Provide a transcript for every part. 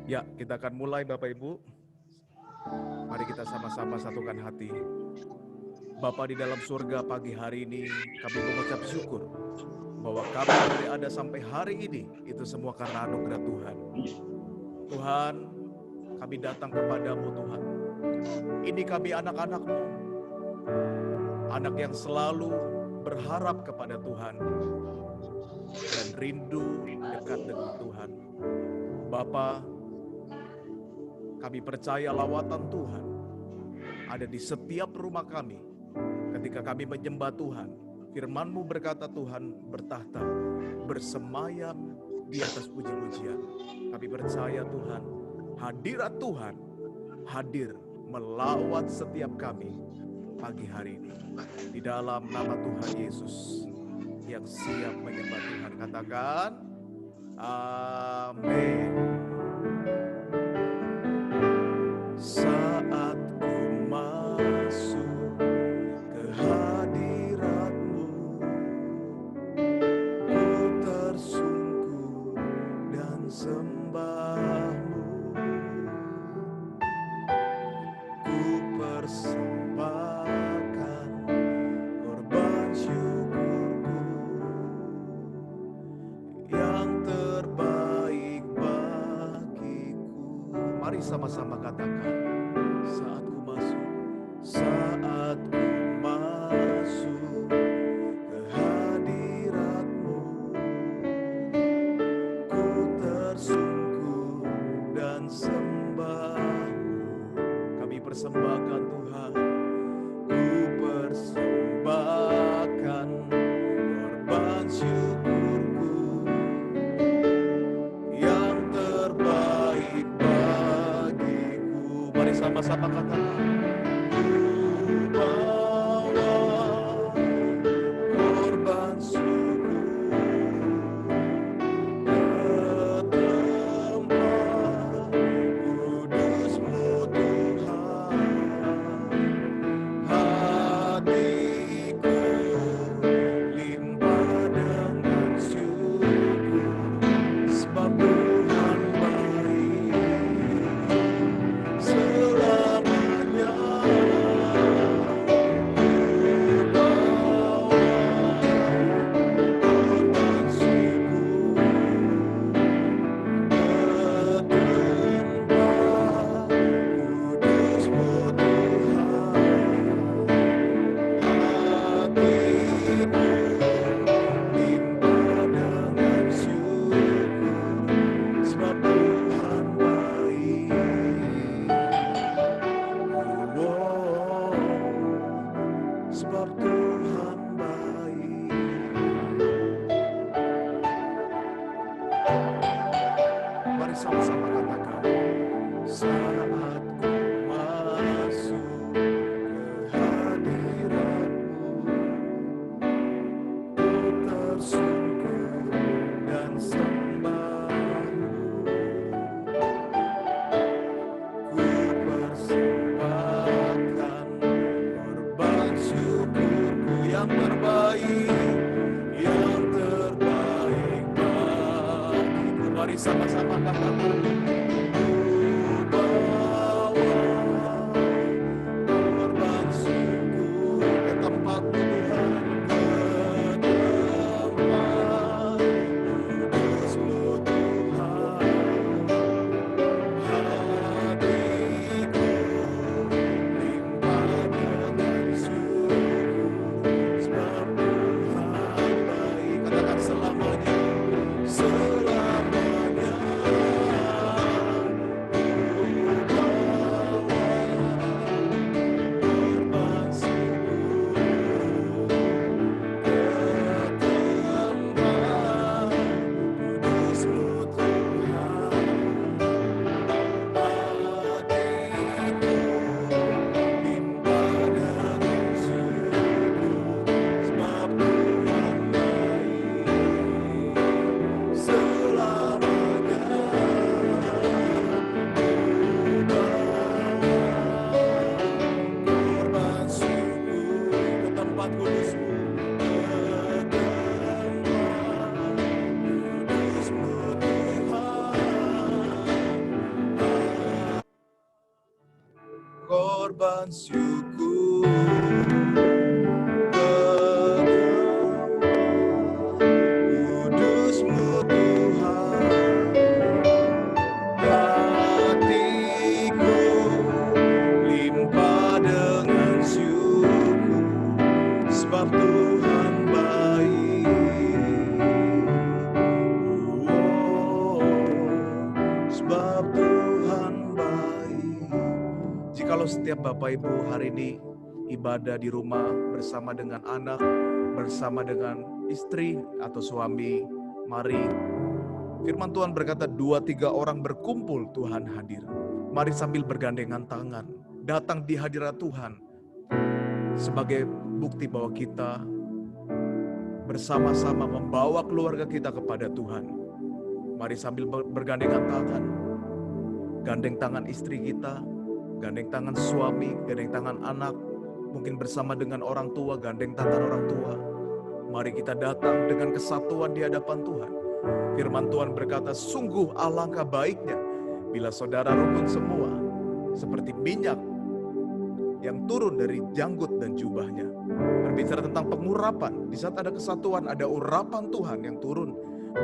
Ya, kita akan mulai Bapak Ibu. Mari kita sama-sama satukan hati. Bapa di dalam surga, pagi hari ini kami mengucap syukur bahwa kami boleh ada sampai hari ini. Itu semua karena anugerah Tuhan. Tuhan, kami datang kepadamu Tuhan. Ini kami anak-anak-Mu. Anak yang selalu berharap kepada Tuhan dan rindu dekat dengan Tuhan. Bapa, kami percaya lawatan Tuhan ada di setiap rumah kami. Ketika kami menyembah Tuhan, firman-Mu berkata Tuhan bertahta, bersemayam di atas puji-pujian. Kami percaya Tuhan, hadirat Tuhan hadir melawat setiap kami pagi hari ini. Di dalam nama Tuhan Yesus yang siap menyembah Tuhan, katakan amin. Saat ku masuk ke hadirat-Mu, ku tersungkur dan sembah-Mu, ku persembahkan korban syukurku yang terbaik bagiku. Mari sama-sama katakan, saat ku masuk ke hadirat-Mu, ku tersungkur dan sembah-Mu. Kami persembahkan Tuhan, ku persembahkan korban syukurku yang terbaik bagiku. Mari sama-sama katakan, ku bawa korban syukur ke tempat kudus-Mu Tuhan. Hatiku limpah dengan syukur, sebab Tuhan baik selamanya. Korban syukur ke tempat kudus-Mu Tuhan. Hatiku limpah dengan syukur, sebab Tuhan baik. Oh, sebab Tuhan baik. Mari sama-sama katakan, saat ku masuk ke hadirat-Mu, ku tersungkur dan sembah-Mu, ku persembahkan korban syukurku yang terbaik bagiku. Mari sama-sama katakan, ku bawa korban syukur ke tempat-Mu Tuhan, ke tempat kudus-Mu Tuhan. Hatiku limpah dengan syukur, sebab Tuhan baik. Katakan selamanya, selamanya. korban syukur. Kudus-Mu Tuhan, hatiku limpah dengan syukur, sebab Tuhan baik. Sebab Tuhan baik. Jikalau setiap Bapak Ibu hari ini ibadah di rumah bersama dengan anak, bersama dengan istri atau suami, mari firman Tuhan berkata 2-3 orang berkumpul Tuhan hadir. Mari sambil bergandengan tangan datang di hadirat Tuhan sebagai bukti bahwa kita bersama-sama membawa keluarga kita kepada Tuhan. Mari sambil bergandengan tangan, gandeng tangan istri kita, gandeng tangan suami, gandeng tangan anak, mungkin bersama dengan orang tua, gandeng tangan orang tua. Mari kita datang dengan kesatuan di hadapan Tuhan. Firman Tuhan berkata, sungguh alangkah baiknya bila saudara rukun semua seperti minyak yang turun dari janggut dan jubahnya. Berbicara tentang pengurapan, di saat ada kesatuan ada urapan Tuhan yang turun.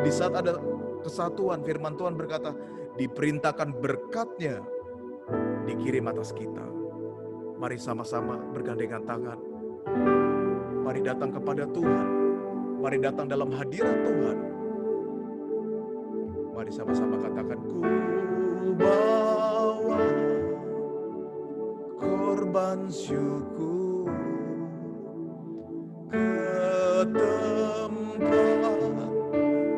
Di saat ada kesatuan, firman Tuhan berkata, diperintahkan berkat-Nya dikirim atas kita. Mari sama-sama bergandengan tangan. Mari datang kepada Tuhan. Mari datang dalam hadirat Tuhan. Mari sama-sama katakan, ku bawa korban syukur ke tempat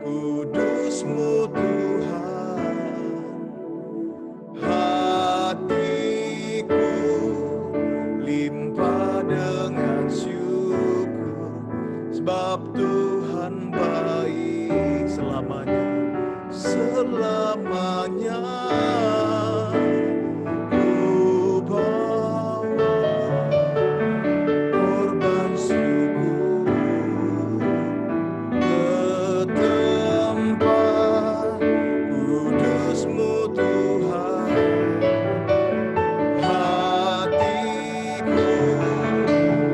kudus-Mu Tuhan, hatiku limpah dengan syukur, sebab Tuhan baik selamanya. Selamanya ku bawa korban syukur ke tempat kudus-Mu Tuhan, hatiku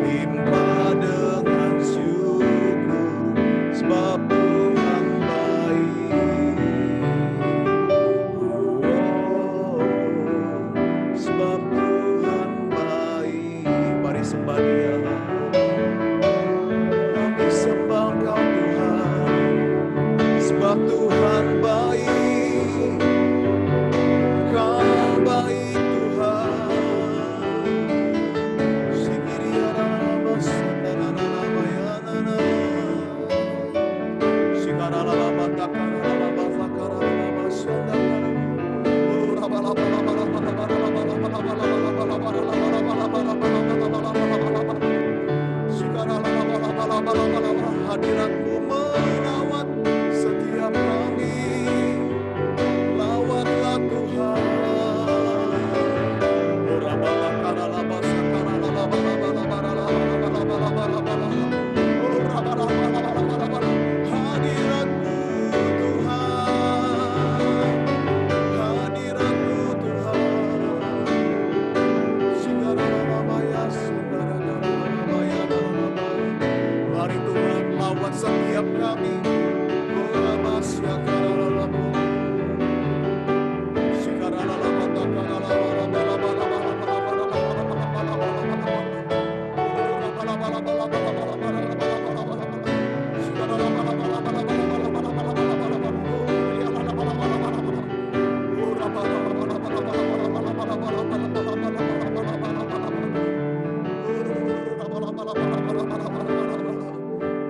limpah dengan syukur, sebab Tuhan baik. Sebab Tuhan baik. Mari sembah Dia. Kami sembah Engkau Tuhan, sebab Tuhan baik. Kau baik Tuhan. Hadirat-Mu melawat setiap kami, lawatlah Tuhan. Hadirat-Mu Tuhan, hadirat-Mu Tuhan. Mari Tuhan lawat setiap kami.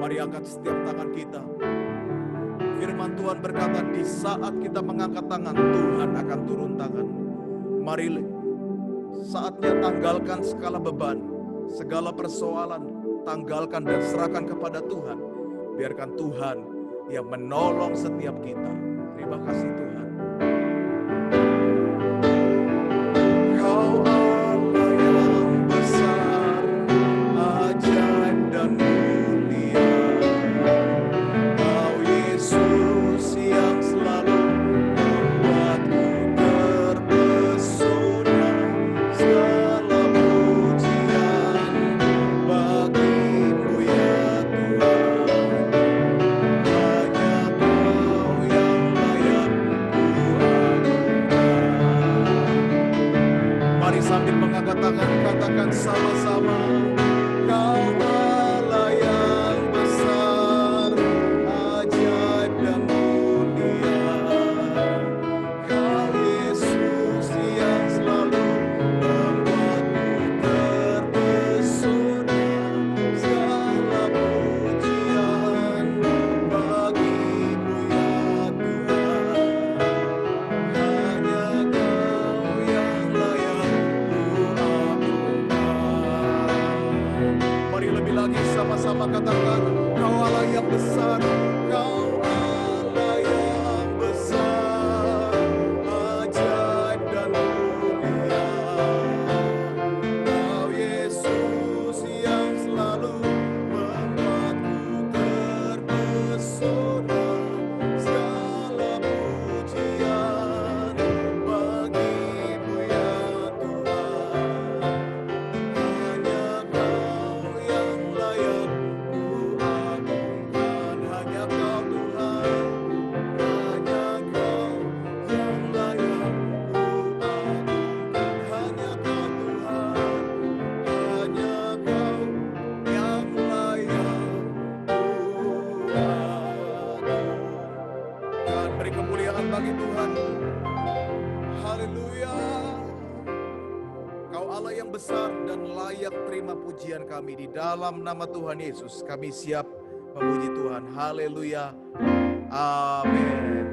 Mari angkat setiap tangan kita. Firman Tuhan berkata, di saat kita mengangkat tangan, Tuhan akan turun tangan. Mari saatnya tanggalkan segala beban, segala persoalan, tanggalkan dan serahkan kepada Tuhan. Biarkan Tuhan yang menolong setiap kita. Terima kasih Tuhan. Kau Allah yang besar, ajaib dan mulia. Kau Yesus yang selalu membuatku terpesona. Segala sambil mengangkat tangan katakan sama-sama. Kau Allah yang besar, ajaib dan mulia. Kau Yesus yang selalu membuatku terpesona. Segala pujian bagimu ya Tuhan. Hanya Kau yang layak ku agungkan. Mari lebih lagi sama-sama katakan, Kau Allah yang besar, Kau Allah yang besar, ajaib dan mulia. Kau Yesus yang selalu membuatku terpesona. Segala pujian bagimu ya Tuhan. Hanya Kau yang layak ku agungkan. Hanya Kau Tuhan. Hanya Kau yang layak ku agungkan. Hanya Kau Tuhan. Hanya Kau yang layak ku agungkan. Beri kemuliaan bagi Tuhan. Haleluya. Kau Allah yang besar dan layak terima pujian kami. Di dalam nama Tuhan Yesus kami siap memuji Tuhan. Haleluya. Amin.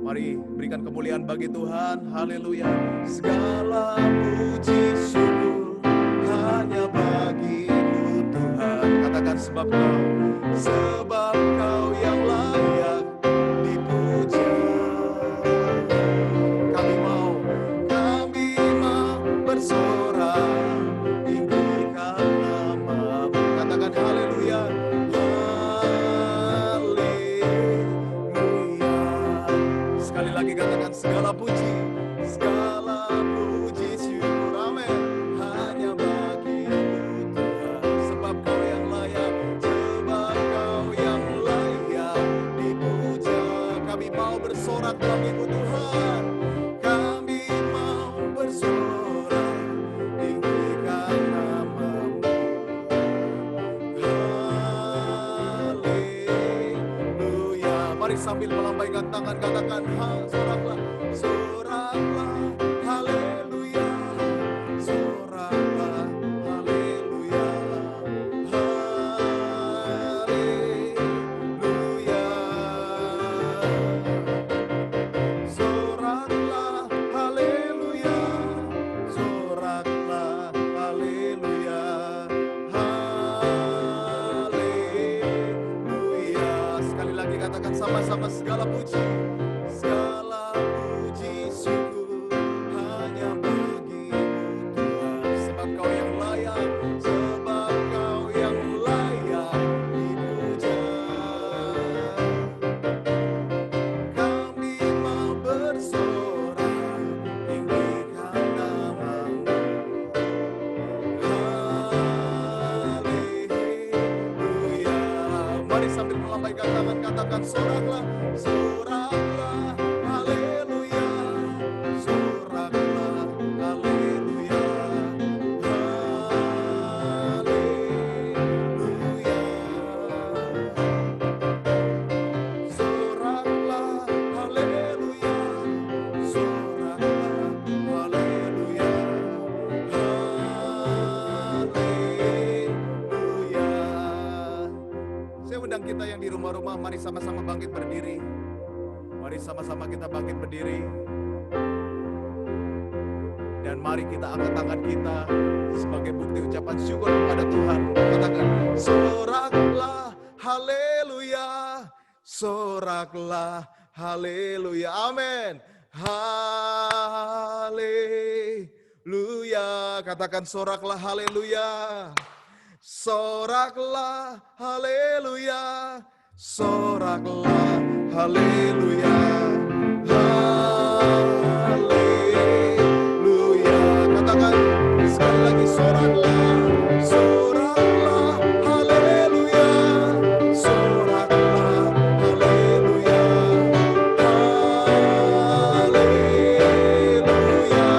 Mari berikan kemuliaan bagi Tuhan. Haleluya. Segala puji syukur hanya bagimu Tuhan. Katakan sebab Kau yang layak dipuja. Kami mau bersorak tinggikan nama-Mu. Katakan haleluya. Haleluya. Sekali lagi katakan segala puji syukur, amin, hanya bagimu Tuhan. Sebab Kau yang layak dipuja. Kami mau bersorak bagimu Tuhan. Kami mau bersorak tinggikan nama-Mu. Haleluya. Mari sambil melambaikan tangan katakan soraklah, soraklah, haleluya. Soraklah, haleluya. Haleluya. Soraklah, haleluya. Soraklah, haleluya. Haleluya. Sekali lagi katakan sama-sama, segala puji syukur hanya bagimu Tuhan. Sebab Kau yang layak dipuja. Kami mau bersorak tinggikan nama-Mu. Haleluya. Mari sambil melambaikan tangan katakan soraklah, soraklah, haleluya. Soraklah, haleluya. Haleluya. Soraklah, haleluya. Soraklah, haleluya. Haleluya. Saya undang kita yang di rumah-rumah, mari sama-sama bangkit berdiri. Mari sama-sama kita bangkit berdiri. Dan mari kita angkat tangan kita sebagai bukti ucapan syukur kepada Tuhan. Katakan, soraklah, haleluya. Soraklah, haleluya. Amin. Haleluya. Katakan soraklah, haleluya. Soraklah, haleluya. Soraklah, haleluya. Haleluya. Katakan sekali lagi, soraklah, soraklah, haleluya. Soraklah, haleluya. Haleluya.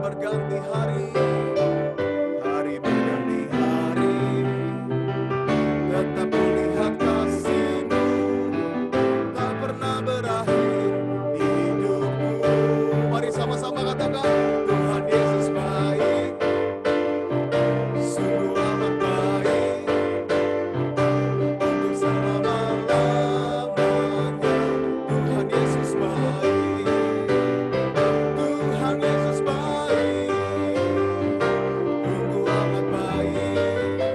berganti hari, hari berganti hari, tetap kulihat kasih-Mu tak pernah berakhir di hidupku. Mari sama-sama katakan, Tuhan Yesus baik, sungguh amat baik, untuk selama-lamanya. Tuhan Yesus baik, Tuhan Yesus baik, sungguh amat baik,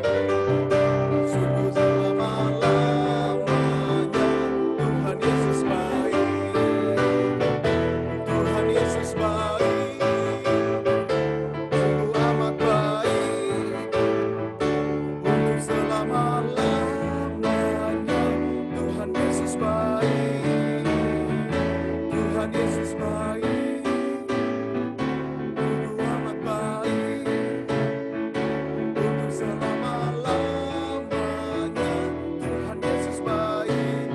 sungguh selama-lamanya. Tuhan Yesus baik, Tuhan Yesus baik, sungguh amat baik, untuk selama-lamanya. Tuhan Yesus baik, Tuhan Yesus baik, sungguh amat baik, untuk selama-lamanya. Tuhan Yesus baik,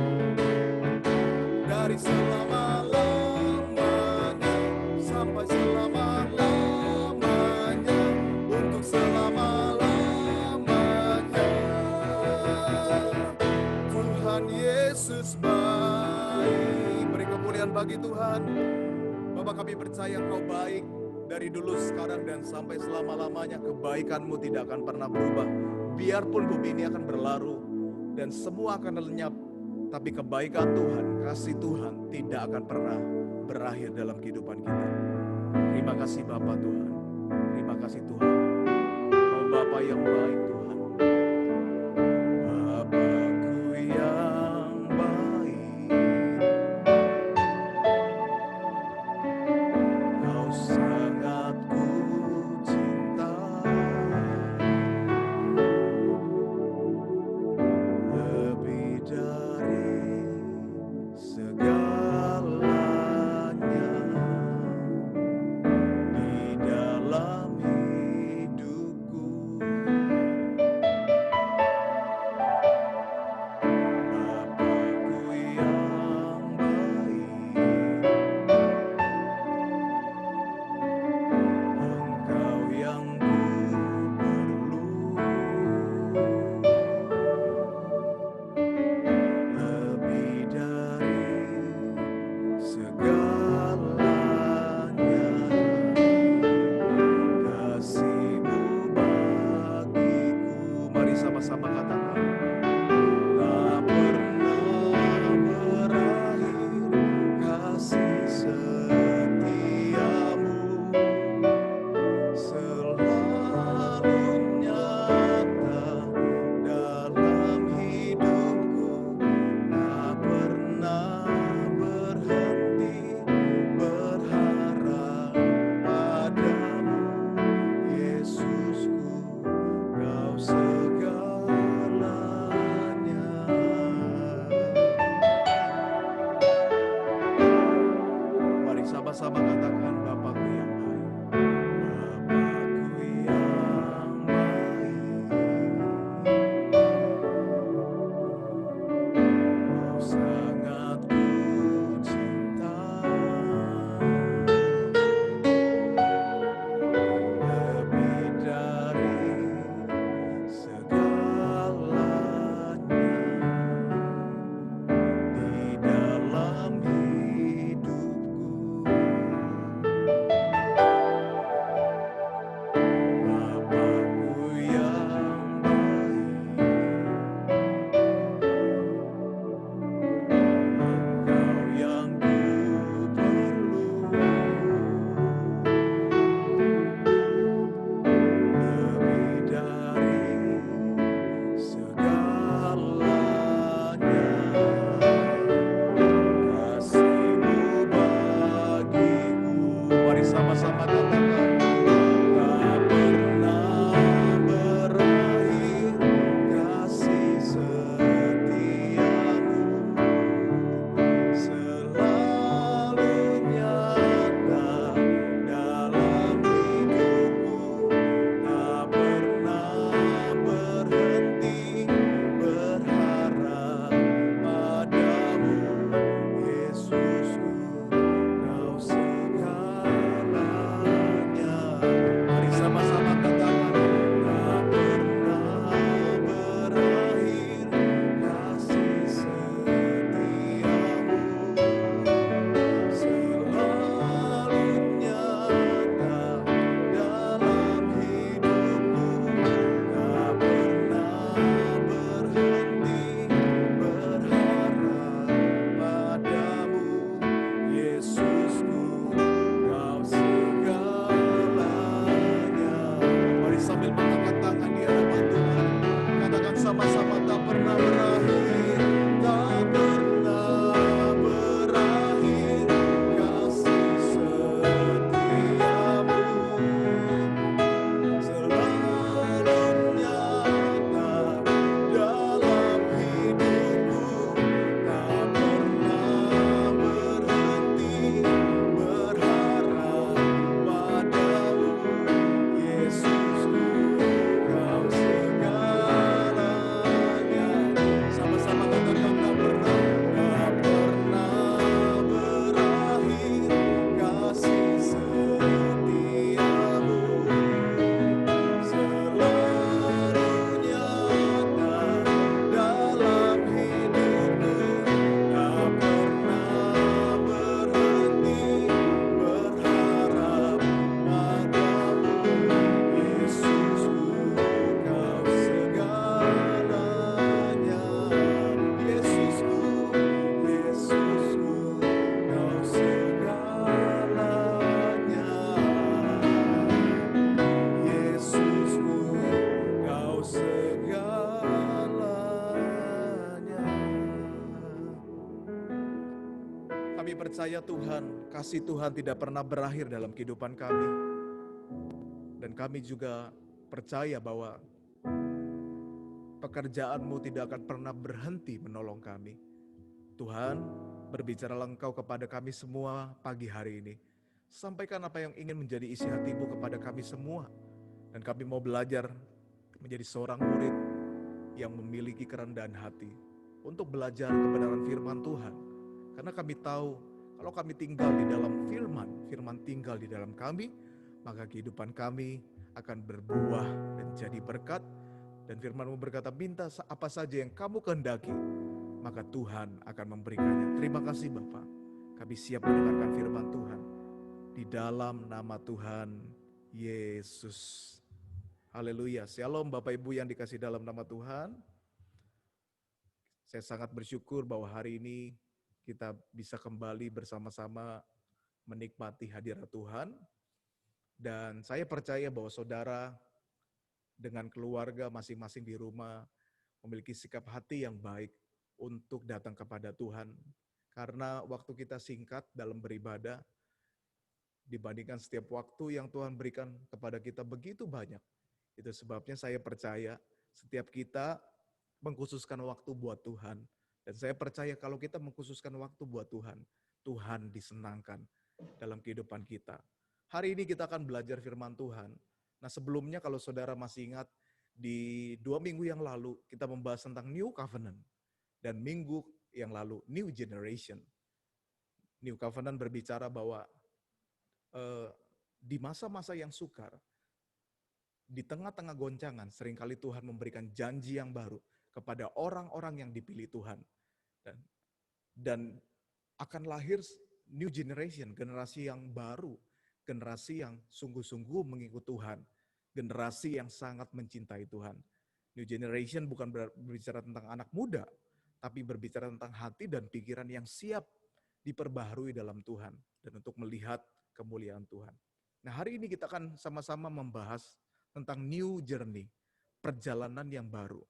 dari selama-lamanya sampai selama-lamanya, untuk selama-lamanya. Tuhan Yesus baik. Beri kemuliaan bagi Tuhan. Bapak, kami percaya Engkau baik dari dulu, sekarang, dan sampai selama-lamanya. Kebaikan-Mu tidak akan pernah berubah. Biarpun bumi ini akan berlalu dan semua akan lenyap, tapi kebaikan Tuhan, kasih Tuhan tidak akan pernah berakhir dalam kehidupan kita. Terima kasih Bapa Tuhan. Terima kasih Tuhan. Kau Bapa yang baik Tuhan. Bapakku yang baik, Kau sangat ku cinta, lebih dari segalanya di dalam hidupku. Bapakku yang baik, Engkau yang ku perlu, lebih dari segalanya. Kasih-Mu bagiku, mari sama-sama katakan, tak pernah berakhir kasih setia-Mu, selalu nyata dalam hidupku, tak pernah berhenti berharap padamu, Yesusku, Kau segalanya. Mari sama-sama katakan, Bapakku yang baik, Bapakku yang baik, Kau sangat ku cinta, lebih dari segalanya di dalam hidupku. Bapakku yang baik, Engkau yang ku perlu, lebih dari segalanya. Kasih-Mu bagiku, mari sama-sama katakan, tak pernah berakhir kasih setia-Mu, selalu nyata dalam hidupku, tak pernah berhenti berharap padamu, Yesusku, Kau segalanya. percaya Tuhan, kasih Tuhan tidak pernah berakhir dalam kehidupan kami. Dan kami juga percaya bahwa pekerjaan-Mu tidak akan pernah berhenti menolong kami. Tuhan, berbicaralah Engkau kepada kami semua pagi hari ini. Sampaikan apa yang ingin menjadi isi hati-Mu kepada kami semua. Dan kami mau belajar menjadi seorang murid yang memiliki kerendahan hati untuk belajar kebenaran firman Tuhan. Karena kami tahu kalau kami tinggal di dalam firman, firman tinggal di dalam kami, maka kehidupan kami akan berbuah dan jadi berkat. Dan firman-Mu berkata, minta apa saja yang kamu kehendaki, maka Tuhan akan memberikannya. Terima kasih Bapa. Kami siap mendengarkan firman Tuhan. Di dalam nama Tuhan Yesus. Haleluya. Shalom Bapak Ibu yang dikasih dalam nama Tuhan. Saya sangat bersyukur bahwa hari ini kita bisa kembali bersama-sama menikmati hadirat Tuhan. Dan saya percaya bahwa saudara dengan keluarga masing-masing di rumah memiliki sikap hati yang baik untuk datang kepada Tuhan. Karena waktu kita singkat dalam beribadah, dibandingkan setiap waktu yang Tuhan berikan kepada kita begitu banyak. Itu sebabnya saya percaya setiap kita mengkhususkan waktu buat Tuhan. Dan saya percaya kalau kita mengkhususkan waktu buat Tuhan, Tuhan disenangkan dalam kehidupan kita. Hari ini kita akan belajar firman Tuhan. Nah sebelumnya kalau saudara masih ingat, di 2 minggu yang lalu kita membahas tentang New Covenant. Dan minggu yang lalu New Generation. New Covenant berbicara bahwa di masa-masa yang sukar, di tengah-tengah goncangan, seringkali Tuhan memberikan janji yang baru kepada orang-orang yang dipilih Tuhan. Dan akan lahir new generation, generasi yang baru, generasi yang sungguh-sungguh mengikut Tuhan, generasi yang sangat mencintai Tuhan. New generation bukan berbicara tentang anak muda, tapi berbicara tentang hati dan pikiran yang siap diperbaharui dalam Tuhan dan untuk melihat kemuliaan Tuhan. Nah hari ini kita akan sama-sama membahas tentang new journey, perjalanan yang baru.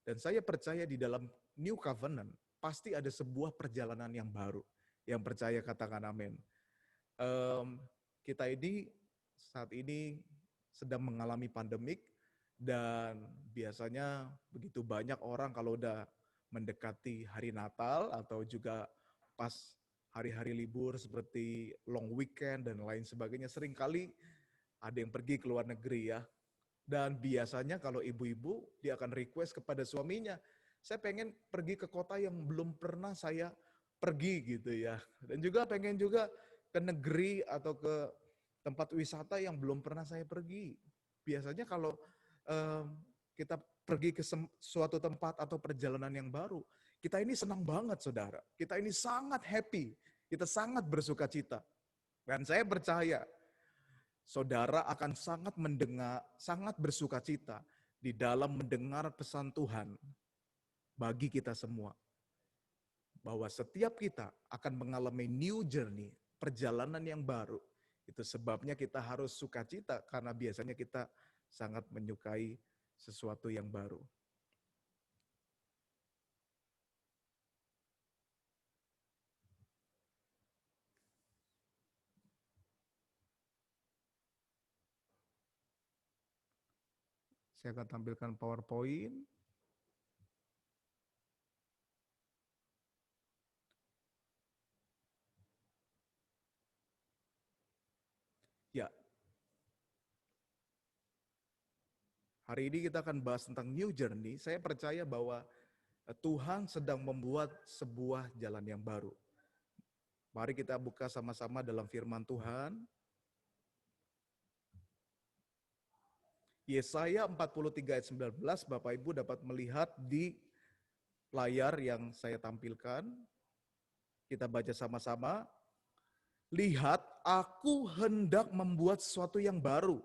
Dan saya percaya di dalam New Covenant pasti ada sebuah perjalanan yang baru. Yang percaya katakan amin. Kita ini saat ini sedang mengalami pandemik dan biasanya begitu banyak orang kalau udah mendekati hari Natal atau juga pas hari-hari libur seperti long weekend dan lain sebagainya, seringkali ada yang pergi ke luar negeri ya. Dan biasanya kalau ibu-ibu, dia akan request kepada suaminya, saya pengen pergi ke kota yang belum pernah saya pergi gitu ya. Dan juga pengen juga ke negeri atau ke tempat wisata yang belum pernah saya pergi. Biasanya kalau kita pergi ke suatu tempat atau perjalanan yang baru, kita ini senang banget saudara. Kita ini sangat happy, kita sangat bersuka cita. Dan saya percaya, saudara akan sangat mendengar, sangat bersuka cita di dalam mendengar pesan Tuhan bagi kita semua. Bahwa setiap kita akan mengalami new journey, perjalanan yang baru. Itu sebabnya kita harus sukacita karena biasanya kita sangat menyukai sesuatu yang baru. Saya akan tampilkan PowerPoint. Ya. Hari ini kita akan bahas tentang new journey. Saya percaya bahwa Tuhan sedang membuat sebuah jalan yang baru. Mari kita buka sama-sama dalam firman Tuhan. Yesaya 43 ayat 19, Bapak Ibu dapat melihat di layar yang saya tampilkan. Kita baca sama-sama. Lihat, aku hendak membuat sesuatu yang baru,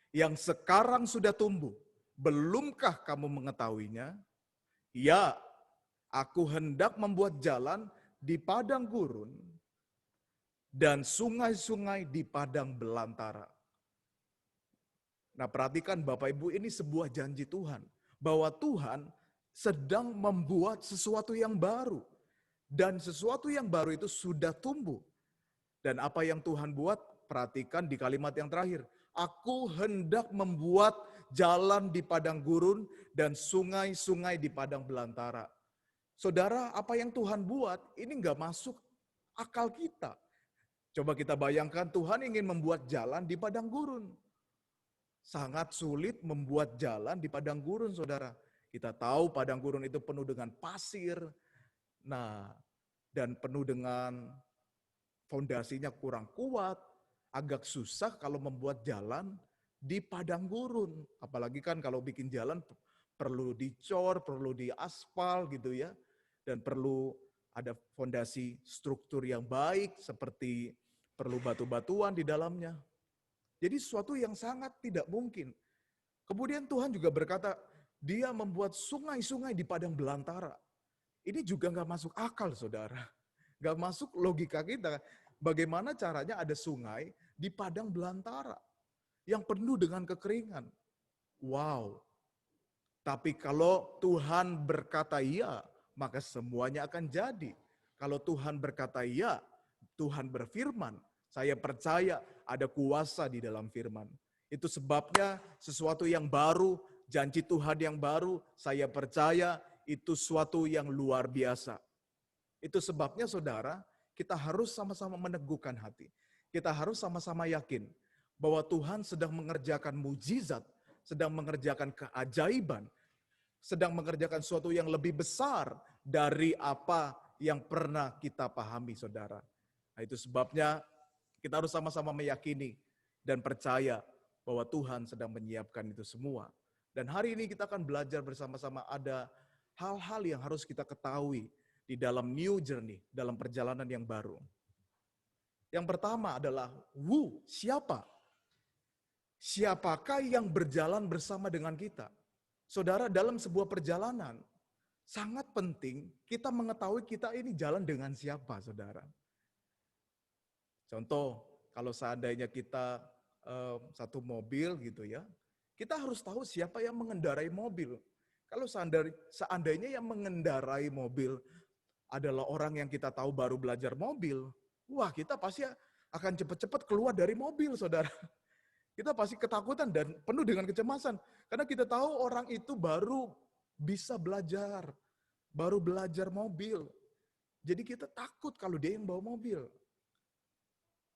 yang sekarang sudah tumbuh. Belumkah kamu mengetahuinya? Ya, aku hendak membuat jalan di padang gurun dan sungai-sungai di padang belantara. Nah perhatikan Bapak Ibu, ini sebuah janji Tuhan. Bahwa Tuhan sedang membuat sesuatu yang baru. Dan sesuatu yang baru itu sudah tumbuh. Dan apa yang Tuhan buat? Perhatikan di kalimat yang terakhir. Aku hendak membuat jalan di padang gurun dan sungai-sungai di padang belantara. Saudara, apa yang Tuhan buat ini nggak masuk akal kita. Coba kita bayangkan Tuhan ingin membuat jalan di padang gurun. Sangat sulit membuat jalan di padang gurun, saudara. Kita tahu padang gurun itu penuh dengan pasir, nah, dan penuh dengan fondasinya kurang kuat, agak susah kalau membuat jalan di padang gurun. Apalagi kan kalau bikin jalan perlu dicor, perlu diaspal gitu ya, dan perlu ada fondasi struktur yang baik seperti perlu batu-batuan di dalamnya. Jadi sesuatu yang sangat tidak mungkin. Kemudian Tuhan juga berkata, dia membuat sungai-sungai di padang belantara. Ini juga nggak masuk akal, saudara. Nggak masuk logika kita. Bagaimana caranya ada sungai di padang belantara yang penuh dengan kekeringan. Wow. Tapi kalau Tuhan berkata iya, maka semuanya akan jadi. Kalau Tuhan berkata iya, Tuhan berfirman, saya percaya ada kuasa di dalam firman. Itu sebabnya sesuatu yang baru, janji Tuhan yang baru, saya percaya itu suatu yang luar biasa. Itu sebabnya saudara, kita harus sama-sama meneguhkan hati. Kita harus sama-sama yakin bahwa Tuhan sedang mengerjakan mujizat, sedang mengerjakan keajaiban, sedang mengerjakan sesuatu yang lebih besar dari apa yang pernah kita pahami, saudara. Nah, itu sebabnya kita harus sama-sama meyakini dan percaya bahwa Tuhan sedang menyiapkan itu semua. Dan hari ini kita akan belajar bersama-sama ada hal-hal yang harus kita ketahui di dalam new journey, dalam perjalanan yang baru. Yang pertama adalah, siapa? Siapakah yang berjalan bersama dengan kita? Saudara, dalam sebuah perjalanan, sangat penting kita mengetahui kita ini jalan dengan siapa, saudara. Contoh, kalau seandainya kita satu mobil gitu ya, kita harus tahu siapa yang mengendarai mobil. Kalau seandainya yang mengendarai mobil adalah orang yang kita tahu baru belajar mobil, wah kita pasti akan cepat-cepat keluar dari mobil, saudara. Kita pasti ketakutan dan penuh dengan kecemasan. Karena kita tahu orang itu baru bisa belajar, baru belajar mobil. Jadi kita takut kalau dia yang bawa mobil.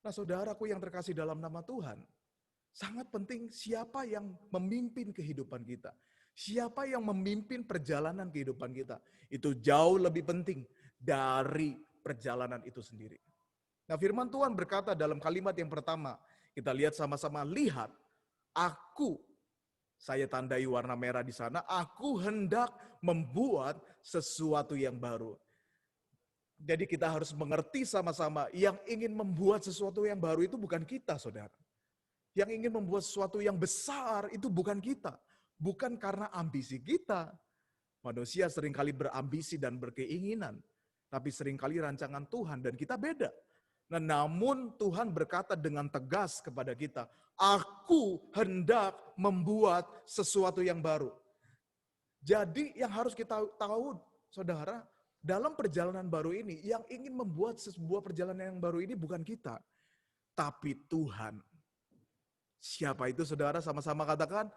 Nah, saudaraku yang terkasih dalam nama Tuhan, sangat penting siapa yang memimpin kehidupan kita. Siapa yang memimpin perjalanan kehidupan kita. Itu jauh lebih penting dari perjalanan itu sendiri. Nah, firman Tuhan berkata dalam kalimat yang pertama, kita lihat sama-sama, lihat, saya tandai warna merah di sana, aku hendak membuat sesuatu yang baru. Jadi kita harus mengerti sama-sama, yang ingin membuat sesuatu yang baru itu bukan kita, saudara. Yang ingin membuat sesuatu yang besar itu bukan kita. Bukan karena ambisi kita. Manusia seringkali berambisi dan berkeinginan. Tapi seringkali rancangan Tuhan dan kita beda. Nah, namun Tuhan berkata dengan tegas kepada kita, aku hendak membuat sesuatu yang baru. Jadi yang harus kita tahu, saudara, dalam perjalanan baru ini, yang ingin membuat sebuah perjalanan yang baru ini bukan kita, tapi Tuhan. Siapa itu, saudara? Sama-sama katakan,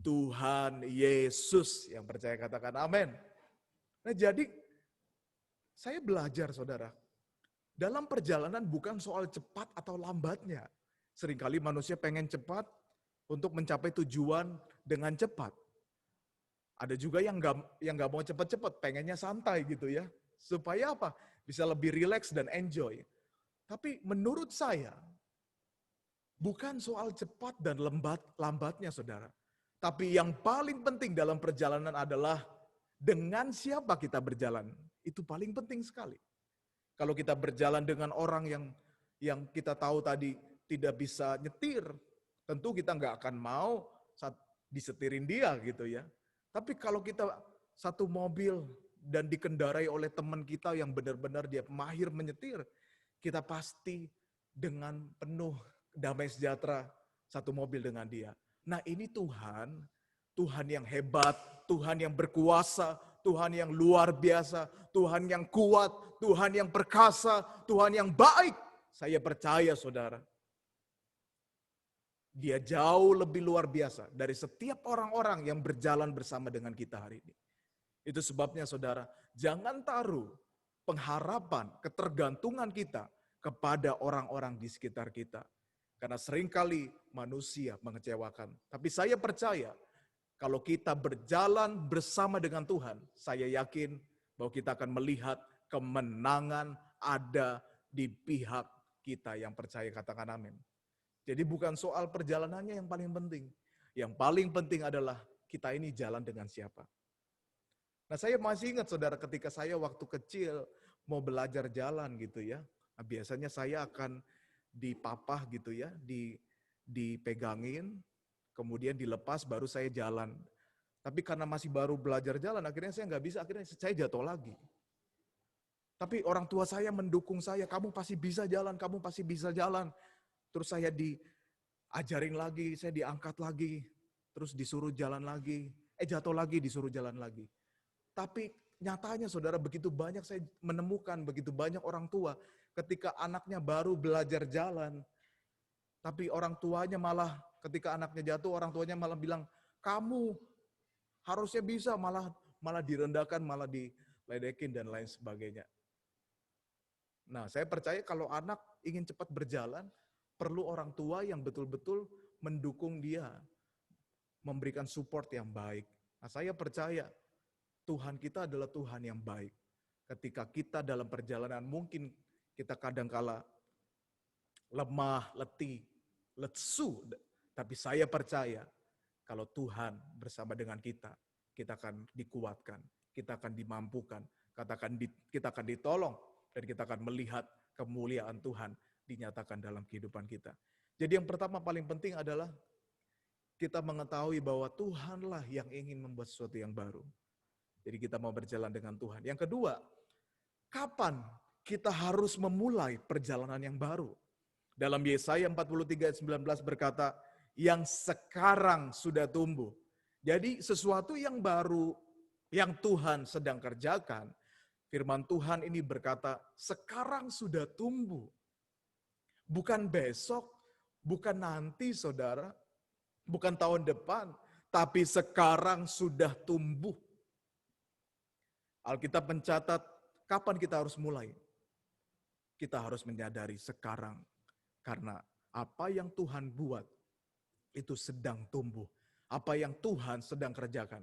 Tuhan Yesus. Yang percaya katakan amin. Nah, jadi saya belajar, saudara, dalam perjalanan bukan soal cepat atau lambatnya. Seringkali manusia pengen cepat untuk mencapai tujuan dengan cepat. Ada juga yang nggak mau cepat-cepat, pengennya santai gitu ya. Supaya apa? Bisa lebih rileks dan enjoy. Tapi menurut saya, bukan soal cepat dan lambatnya, saudara. Tapi yang paling penting dalam perjalanan adalah dengan siapa kita berjalan. Itu paling penting sekali. Kalau kita berjalan dengan orang yang kita tahu tadi tidak bisa nyetir, tentu kita nggak akan mau disetirin dia gitu ya. Tapi kalau kita satu mobil dan dikendarai oleh teman kita yang benar-benar dia mahir menyetir, kita pasti dengan penuh damai sejahtera satu mobil dengan dia. Nah, ini Tuhan yang hebat, Tuhan yang berkuasa, Tuhan yang luar biasa, Tuhan yang kuat, Tuhan yang perkasa, Tuhan yang baik. saya percaya saudara, dia jauh lebih luar biasa dari setiap orang-orang yang berjalan bersama dengan kita hari ini. Itu sebabnya saudara, jangan taruh pengharapan, ketergantungan kita kepada orang-orang di sekitar kita. Karena seringkali manusia mengecewakan. Tapi saya percaya, kalau kita berjalan bersama dengan Tuhan, saya yakin bahwa kita akan melihat kemenangan ada di pihak kita yang percaya, katakan amin. Jadi bukan soal perjalanannya yang paling penting. Yang paling penting adalah kita ini jalan dengan siapa. Nah, saya masih ingat saudara ketika saya waktu kecil mau belajar jalan gitu ya. Nah, biasanya saya akan dipapah gitu ya, dipegangin, kemudian dilepas baru saya jalan. Tapi karena masih baru belajar jalan, akhirnya saya nggak bisa, akhirnya saya jatuh lagi. Tapi orang tua saya mendukung saya, kamu pasti bisa jalan, kamu pasti bisa jalan. Terus saya diajarin lagi, saya diangkat lagi, terus disuruh jalan lagi, jatuh lagi, disuruh jalan lagi. Tapi nyatanya saudara, begitu banyak saya menemukan, begitu banyak orang tua ketika anaknya baru belajar jalan, tapi orang tuanya malah ketika anaknya jatuh, orang tuanya malah bilang, kamu harusnya bisa, malah direndahkan, malah diledekin dan lain sebagainya. Nah, saya percaya kalau anak ingin cepat berjalan, perlu orang tua yang betul-betul mendukung dia, memberikan support yang baik. Nah, saya percaya Tuhan kita adalah Tuhan yang baik. Ketika kita dalam perjalanan, mungkin kita kadangkala lemah, letih, lesu, tapi saya percaya kalau Tuhan bersama dengan kita akan dikuatkan, kita akan dimampukan, kita akan ditolong, dan kita akan melihat kemuliaan Tuhan dinyatakan dalam kehidupan kita. Jadi yang pertama paling penting adalah kita mengetahui bahwa Tuhanlah yang ingin membuat sesuatu yang baru. Jadi kita mau berjalan dengan Tuhan. Yang kedua, kapan kita harus memulai perjalanan yang baru? Dalam Yesaya 43 ayat 19 berkata, yang sekarang sudah tumbuh. Jadi sesuatu yang baru yang Tuhan sedang kerjakan, firman Tuhan ini berkata, sekarang sudah tumbuh. Bukan besok, bukan nanti saudara, bukan tahun depan, tapi sekarang sudah tumbuh. Alkitab mencatat kapan kita harus mulai. Kita harus menyadari sekarang. Karena apa yang Tuhan buat itu sedang tumbuh. Apa yang Tuhan sedang kerjakan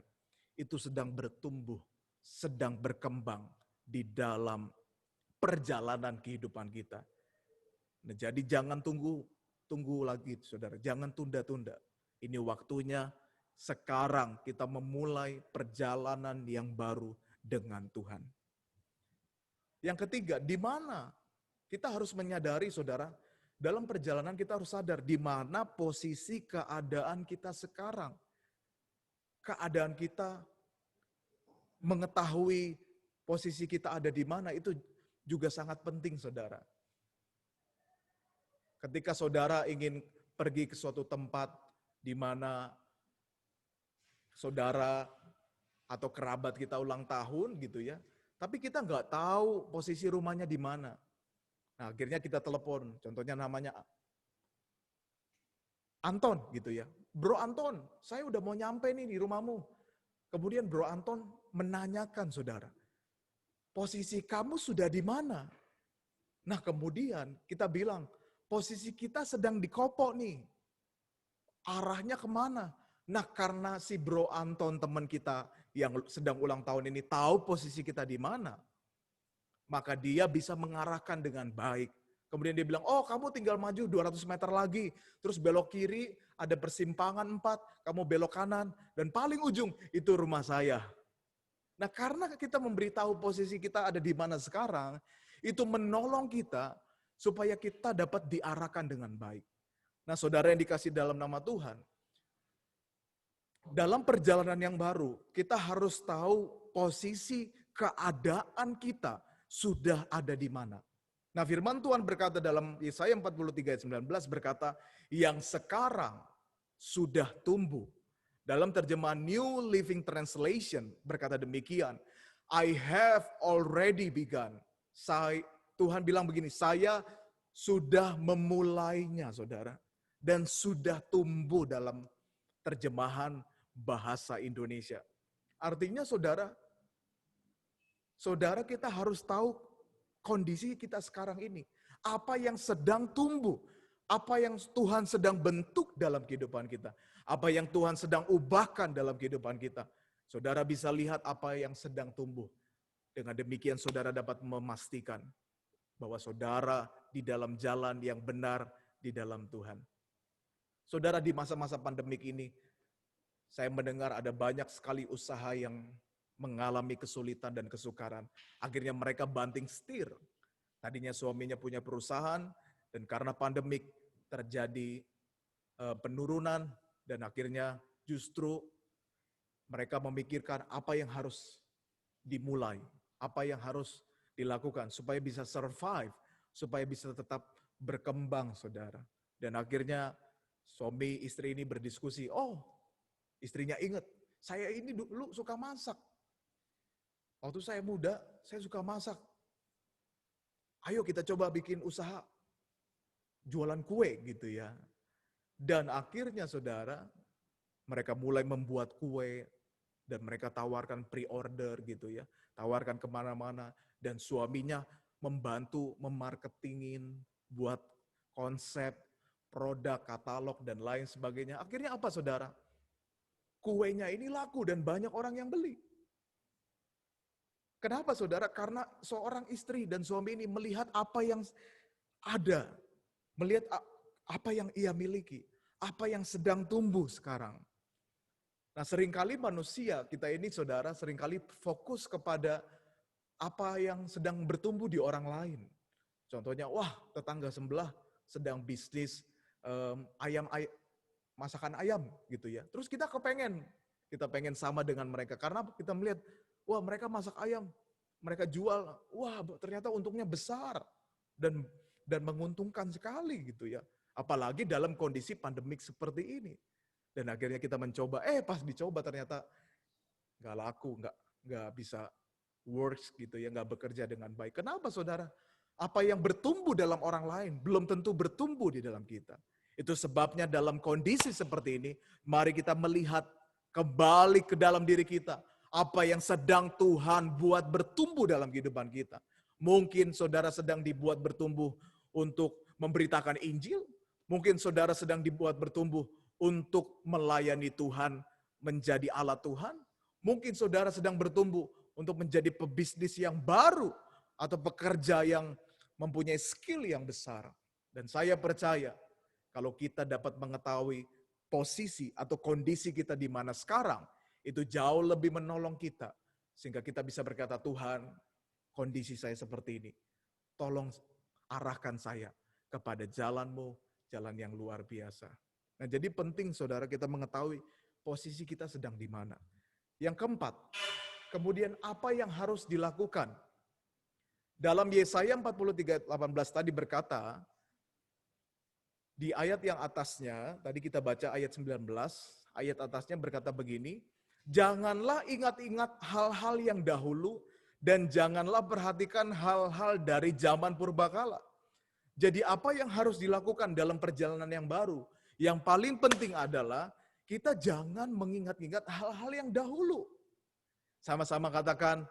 itu sedang bertumbuh, sedang berkembang di dalam perjalanan kehidupan kita. Nah, jadi jangan tunggu lagi saudara, jangan tunda-tunda. Ini waktunya sekarang kita memulai perjalanan yang baru dengan Tuhan. Yang ketiga, di mana kita harus menyadari saudara, dalam perjalanan kita harus sadar di mana posisi keadaan kita sekarang. Keadaan kita, mengetahui posisi kita ada di mana itu juga sangat penting saudara. Ketika saudara ingin pergi ke suatu tempat di mana saudara atau kerabat kita ulang tahun gitu ya, tapi kita nggak tahu posisi rumahnya di mana. Nah, akhirnya kita telepon, contohnya namanya Anton gitu ya. Bro Anton, saya udah mau nyampe nih di rumahmu. Kemudian Bro Anton menanyakan saudara, posisi kamu sudah di mana? Nah kemudian kita bilang, posisi kita sedang di Kopo nih. Arahnya kemana? Nah karena si Bro Anton teman kita yang sedang ulang tahun ini tahu posisi kita di mana, maka dia bisa mengarahkan dengan baik. Kemudian dia bilang, oh kamu tinggal maju 200 meter lagi, terus belok kiri, ada persimpangan 4, kamu belok kanan, dan paling ujung itu rumah saya. Nah karena kita memberitahu posisi kita ada di mana sekarang, itu menolong kita supaya kita dapat diarahkan dengan baik. Nah saudara yang dikasih dalam nama Tuhan, dalam perjalanan yang baru, kita harus tahu posisi keadaan kita sudah ada di mana. Nah firman Tuhan berkata dalam Yesaya 43 ayat 19 berkata, yang sekarang sudah tumbuh. Dalam terjemahan New Living Translation berkata demikian, I have already begun. Tuhan bilang begini, saya sudah memulainya, saudara, dan sudah tumbuh dalam terjemahan bahasa Indonesia. Artinya, saudara kita harus tahu kondisi kita sekarang ini. Apa yang sedang tumbuh, apa yang Tuhan sedang bentuk dalam kehidupan kita, apa yang Tuhan sedang ubahkan dalam kehidupan kita. Saudara bisa lihat apa yang sedang tumbuh. Dengan demikian saudara dapat memastikan bahwa saudara di dalam jalan yang benar di dalam Tuhan. Saudara, di masa-masa pandemik ini, saya mendengar ada banyak sekali usaha yang mengalami kesulitan dan kesukaran. Akhirnya mereka banting setir. Tadinya suaminya punya perusahaan, dan karena pandemik terjadi penurunan, dan akhirnya justru mereka memikirkan apa yang harus dimulai, apa yang harus dilakukan supaya bisa survive, supaya bisa tetap berkembang, saudara. Dan akhirnya suami istri ini berdiskusi, istrinya ingat, saya ini dulu suka masak. Waktu saya muda, saya suka masak. Ayo kita coba bikin usaha jualan kue gitu ya. Dan akhirnya saudara, mereka mulai membuat kue dan mereka tawarkan pre-order gitu ya. Tawarkan kemana-mana dan suaminya membantu memarketingin, buat konsep, produk, katalog dan lain sebagainya. Akhirnya apa saudara? Kuenya ini laku dan banyak orang yang beli. Kenapa saudara? Karena seorang istri dan suami ini melihat apa yang ada, melihat apa yang ia miliki, apa yang sedang tumbuh sekarang. Nah, seringkali manusia kita ini saudara seringkali fokus kepada apa yang sedang bertumbuh di orang lain. Contohnya, tetangga sebelah sedang bisnis masakan ayam gitu ya. Terus kita pengen sama dengan mereka karena kita melihat, mereka masak ayam, mereka jual, ternyata untungnya besar dan menguntungkan sekali gitu ya. Apalagi dalam kondisi pandemik seperti ini. Dan akhirnya kita mencoba, pas dicoba ternyata nggak laku, nggak bisa works gitu ya, nggak bekerja dengan baik. Kenapa saudara? Apa yang bertumbuh dalam orang lain belum tentu bertumbuh di dalam kita. Itu sebabnya dalam kondisi seperti ini, mari kita melihat kembali ke dalam diri kita. Apa yang sedang Tuhan buat bertumbuh dalam kehidupan kita. Mungkin saudara sedang dibuat bertumbuh untuk memberitakan Injil. Mungkin saudara sedang dibuat bertumbuh untuk melayani Tuhan, menjadi alat Tuhan. Mungkin saudara sedang bertumbuh untuk menjadi pebisnis yang baru atau pekerja yang mempunyai skill yang besar. Dan saya percaya kalau kita dapat mengetahui posisi atau kondisi kita di mana sekarang, itu jauh lebih menolong kita. Sehingga kita bisa berkata, Tuhan, kondisi saya seperti ini. Tolong arahkan saya kepada jalan-Mu, jalan yang luar biasa. Nah, jadi penting saudara kita mengetahui posisi kita sedang di mana. Yang keempat, kemudian apa yang harus dilakukan? Dalam Yesaya 43:18 tadi berkata, di ayat yang atasnya, tadi kita baca ayat 19, ayat atasnya berkata begini, janganlah ingat-ingat hal-hal yang dahulu, dan janganlah perhatikan hal-hal dari zaman purbakala. Jadi apa yang harus dilakukan dalam perjalanan yang baru? Yang paling penting adalah kita jangan mengingat-ingat hal-hal yang dahulu. Sama-sama katakan,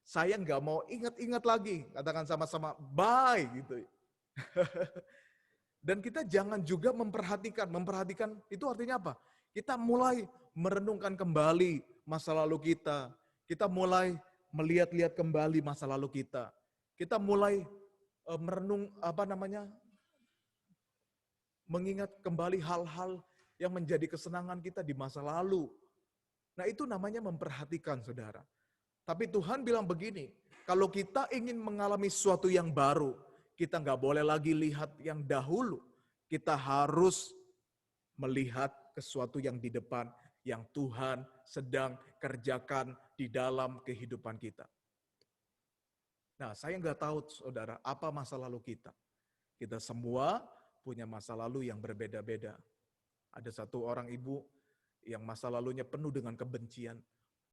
saya nggak mau ingat-ingat lagi. Katakan sama-sama, bye gitu. Dan kita jangan juga memperhatikan itu artinya apa? Kita mulai merenungkan kembali masa lalu kita. Kita mulai melihat-lihat kembali masa lalu kita. Kita mulai merenung mengingat kembali hal-hal yang menjadi kesenangan kita di masa lalu. Nah, itu namanya memperhatikan, saudara. Tapi Tuhan bilang begini, kalau kita ingin mengalami sesuatu yang baru, kita nggak boleh lagi lihat yang dahulu. Kita harus melihat sesuatu yang di depan, yang Tuhan sedang kerjakan di dalam kehidupan kita. Nah, saya nggak tahu, saudara, apa masa lalu kita. Kita semua punya masa lalu yang berbeda-beda. Ada satu orang ibu yang masa lalunya penuh dengan kebencian,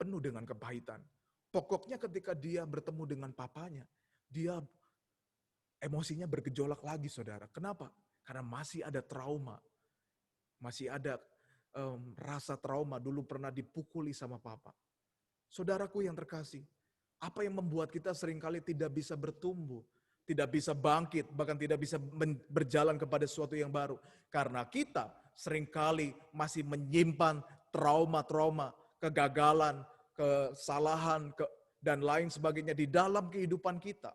penuh dengan kepahitan. Pokoknya ketika dia bertemu dengan papanya, dia emosinya bergejolak lagi, saudara. Kenapa? Karena masih ada trauma, masih ada rasa trauma dulu pernah dipukuli sama papa. Saudaraku yang terkasih, apa yang membuat kita seringkali tidak bisa bertumbuh, tidak bisa bangkit, bahkan tidak bisa berjalan kepada sesuatu yang baru? Karena kita seringkali masih menyimpan trauma-trauma, kegagalan, kesalahan, dan lain sebagainya di dalam kehidupan kita.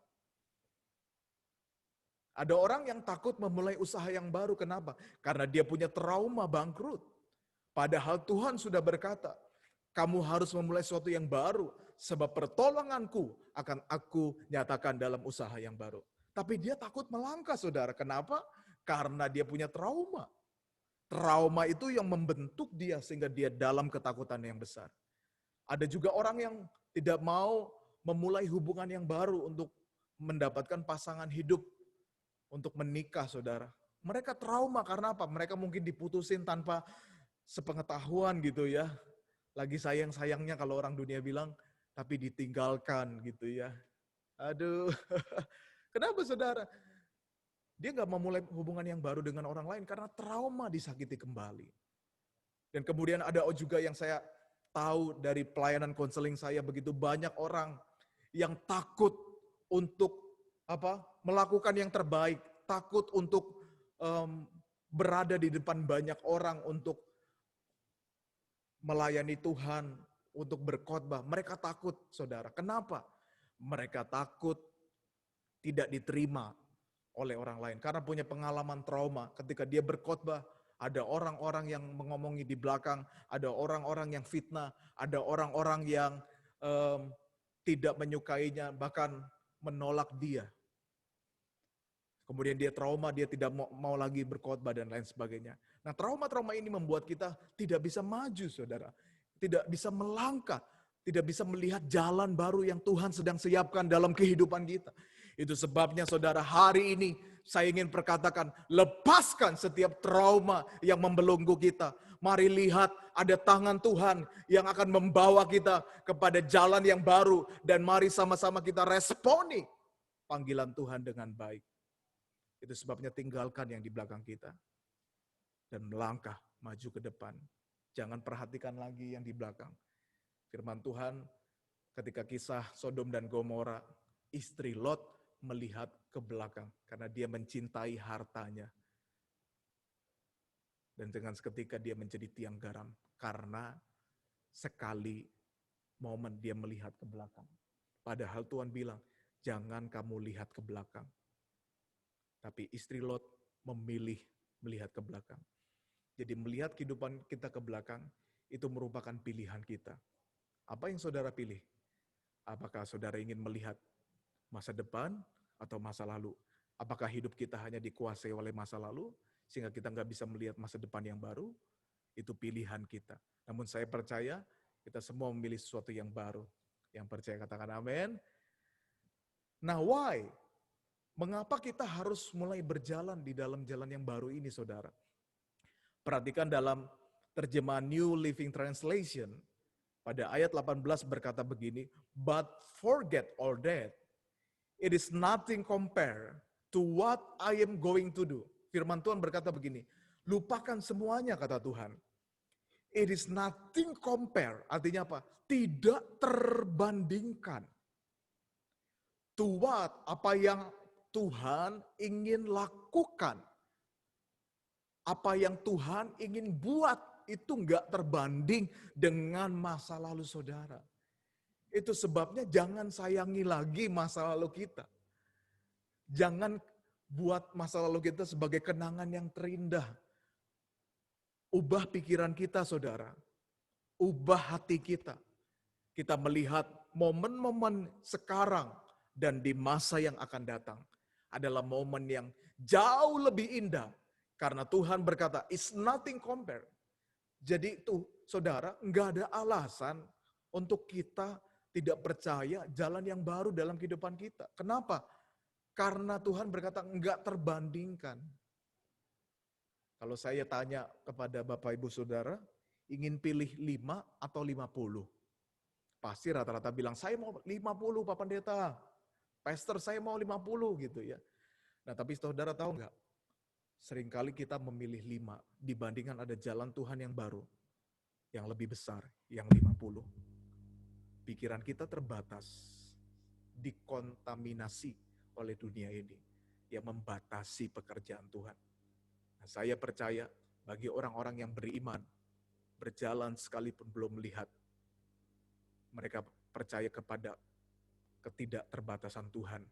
Ada orang yang takut memulai usaha yang baru, kenapa? Karena dia punya trauma bangkrut. Padahal Tuhan sudah berkata, kamu harus memulai sesuatu yang baru, sebab pertolonganku akan aku nyatakan dalam usaha yang baru. Tapi dia takut melangkah, saudara. Kenapa? Karena dia punya trauma. Trauma itu yang membentuk dia sehingga dia dalam ketakutan yang besar. Ada juga orang yang tidak mau memulai hubungan yang baru untuk mendapatkan pasangan hidup, untuk menikah, saudara. Mereka trauma karena apa? Mereka mungkin diputusin tanpa sepengetahuan gitu ya. Lagi sayang-sayangnya kalau orang dunia bilang, tapi ditinggalkan gitu ya. Aduh, kenapa saudara? Dia nggak memulai hubungan yang baru dengan orang lain karena trauma disakiti kembali. Dan kemudian ada juga yang saya tahu dari pelayanan konseling saya, begitu banyak orang yang takut untuk melakukan yang terbaik, takut untuk berada di depan banyak orang untuk melayani Tuhan, untuk berkhotbah. Mereka takut, saudara. Kenapa? Mereka takut tidak diterima oleh orang lain. Karena punya pengalaman trauma. Ketika dia berkhotbah, ada orang-orang yang mengomongi di belakang, ada orang-orang yang fitnah, ada orang-orang yang tidak menyukainya, bahkan menolak dia. Kemudian dia trauma, dia tidak mau lagi berkhotbah dan lain sebagainya. Nah, trauma-trauma ini membuat kita tidak bisa maju, saudara. Tidak bisa melangkah, tidak bisa melihat jalan baru yang Tuhan sedang siapkan dalam kehidupan kita. Itu sebabnya, saudara, hari ini saya ingin perkatakan, lepaskan setiap trauma yang membelenggu kita. Mari lihat ada tangan Tuhan yang akan membawa kita kepada jalan yang baru. Dan mari sama-sama kita responi panggilan Tuhan dengan baik. Itu sebabnya tinggalkan yang di belakang kita dan melangkah maju ke depan. Jangan perhatikan lagi yang di belakang. Firman Tuhan ketika kisah Sodom dan Gomora, istri Lot melihat ke belakang karena dia mencintai hartanya. Dan dengan seketika dia menjadi tiang garam karena sekali momen dia melihat ke belakang. Padahal Tuhan bilang, jangan kamu lihat ke belakang. Tapi istri Lot memilih melihat ke belakang. Jadi melihat kehidupan kita ke belakang, itu merupakan pilihan kita. Apa yang saudara pilih? Apakah saudara ingin melihat masa depan atau masa lalu? Apakah hidup kita hanya dikuasai oleh masa lalu, sehingga kita nggak bisa melihat masa depan yang baru? Itu pilihan kita. Namun saya percaya, kita semua memilih sesuatu yang baru. Yang percaya katakan amin. Nah, why? Mengapa kita harus mulai berjalan di dalam jalan yang baru ini, saudara? Perhatikan dalam terjemahan New Living Translation, pada ayat 18 berkata begini, but forget all that. It is nothing compare to what I am going to do. Firman Tuhan berkata begini, lupakan semuanya kata Tuhan. It is nothing compare, artinya apa? Tidak terbandingkan. To what? Apa yang Tuhan ingin lakukan. Apa yang Tuhan ingin buat itu enggak terbanding dengan masa lalu saudara. Itu sebabnya jangan sayangi lagi masa lalu kita. Jangan buat masa lalu kita sebagai kenangan yang terindah. Ubah pikiran kita, saudara. Ubah hati kita. Kita melihat momen-momen sekarang dan di masa yang akan datang adalah momen yang jauh lebih indah. Karena Tuhan berkata, it's nothing compare. Jadi itu, saudara, nggak ada alasan untuk kita tidak percaya jalan yang baru dalam kehidupan kita. Kenapa? Karena Tuhan berkata, nggak terbandingkan. Kalau saya tanya kepada Bapak Ibu Saudara, ingin pilih 5 atau 50? Pasti rata-rata bilang, saya mau 50 Pak Pendeta. Pastor saya mau 50 gitu ya. Nah, tapi saudara tahu nggak? Seringkali kita memilih 5 dibandingkan ada jalan Tuhan yang baru, yang lebih besar, yang 50. Pikiran kita terbatas, dikontaminasi oleh dunia ini yang membatasi pekerjaan Tuhan. Nah, saya percaya bagi orang-orang yang beriman, berjalan sekalipun belum melihat, mereka percaya kepada ketidakterbatasan Tuhan,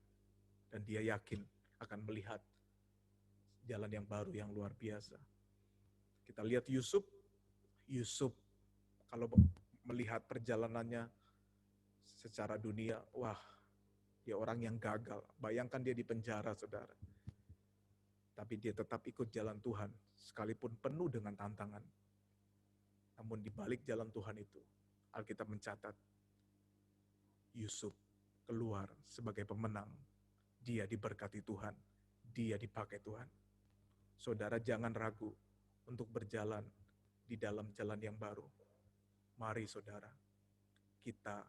dan dia yakin akan melihat jalan yang baru yang luar biasa. Kita lihat Yusuf kalau melihat perjalanannya secara dunia, wah, dia orang yang gagal. Bayangkan dia di penjara, saudara. Tapi dia tetap ikut jalan Tuhan, sekalipun penuh dengan tantangan. Namun di balik jalan Tuhan itu, Alkitab mencatat, Yusuf keluar sebagai pemenang. Dia diberkati Tuhan, dia dipakai Tuhan. Saudara jangan ragu untuk berjalan di dalam jalan yang baru. Mari saudara, kita